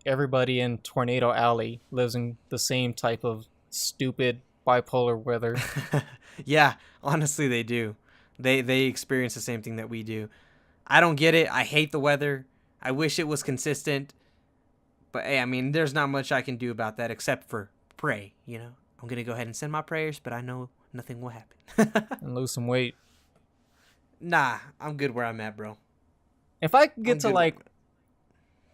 everybody in Tornado Alley lives in the same type of stupid bipolar weather. Yeah, honestly, they do. They experience the same thing that we do. I don't get it. I hate the weather. I wish it was consistent. But, hey, I mean, there's not much I can do about that except for pray, you know? I'm going to go ahead and send my prayers, but I know nothing will happen. And lose some weight. Nah, I'm good where I'm at, bro. If I could get to like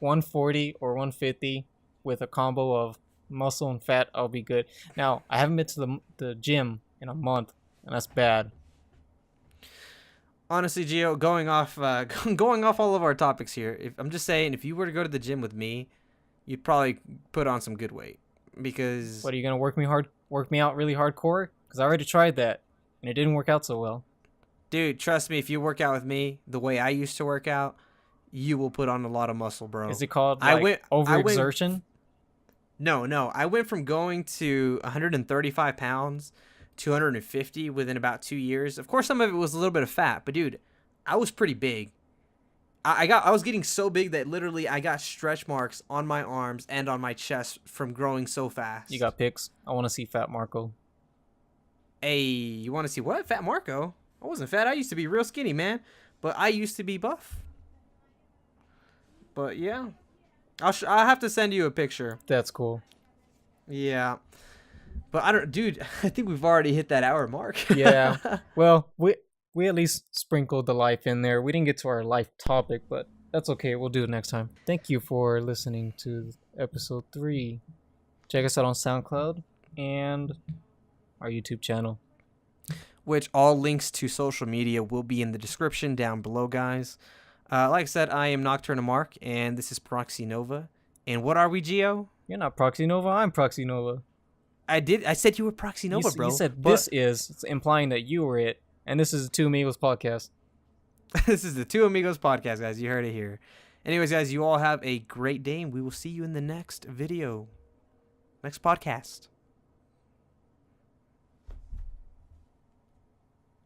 140 or 150 with a combo of muscle and fat, I'll be good. Now, I haven't been to the gym in a month, and that's bad. Honestly, Gio, going off all of our topics here, I'm just saying, if you were to go to the gym with me, you'd probably put on some good weight. Because what, are you gonna work me out really hardcore? Because I already tried that, and it didn't work out so well. Dude, trust me, if you work out with me the way I used to work out, you will put on a lot of muscle, bro. Is it called overexertion? No. I went from going to 135 pounds to 250 within about 2 years. Of course, some of it was a little bit of fat, but dude, I was pretty big. I was getting so big that literally I got stretch marks on my arms and on my chest from growing so fast. You got pics? I want to see Fat Marco. Hey, you want to see what? Fat Marco? I wasn't fat. I used to be real skinny, man. But I used to be buff. But yeah, I'll have to send you a picture. That's cool. Yeah, but dude. I think we've already hit that hour mark. Yeah. Well, we at least sprinkled the life in there. We didn't get to our life topic, but that's okay. We'll do it next time. Thank you for listening to episode 3. Check us out on SoundCloud and our YouTube channel. Which all links to social media will be in the description down below, guys. Like I said, I am Nocturna Mark, and this is Proxy Nova. And what are we, Gio? You're not Proxy Nova. I'm Proxy Nova. I said you were Proxy Nova, bro. You said this is. It's implying that you were it. And this is the Two Amigos Podcast. This is the Two Amigos Podcast, guys. You heard it here. Anyways, guys, you all have a great day, and we will see you in the next video. Next podcast.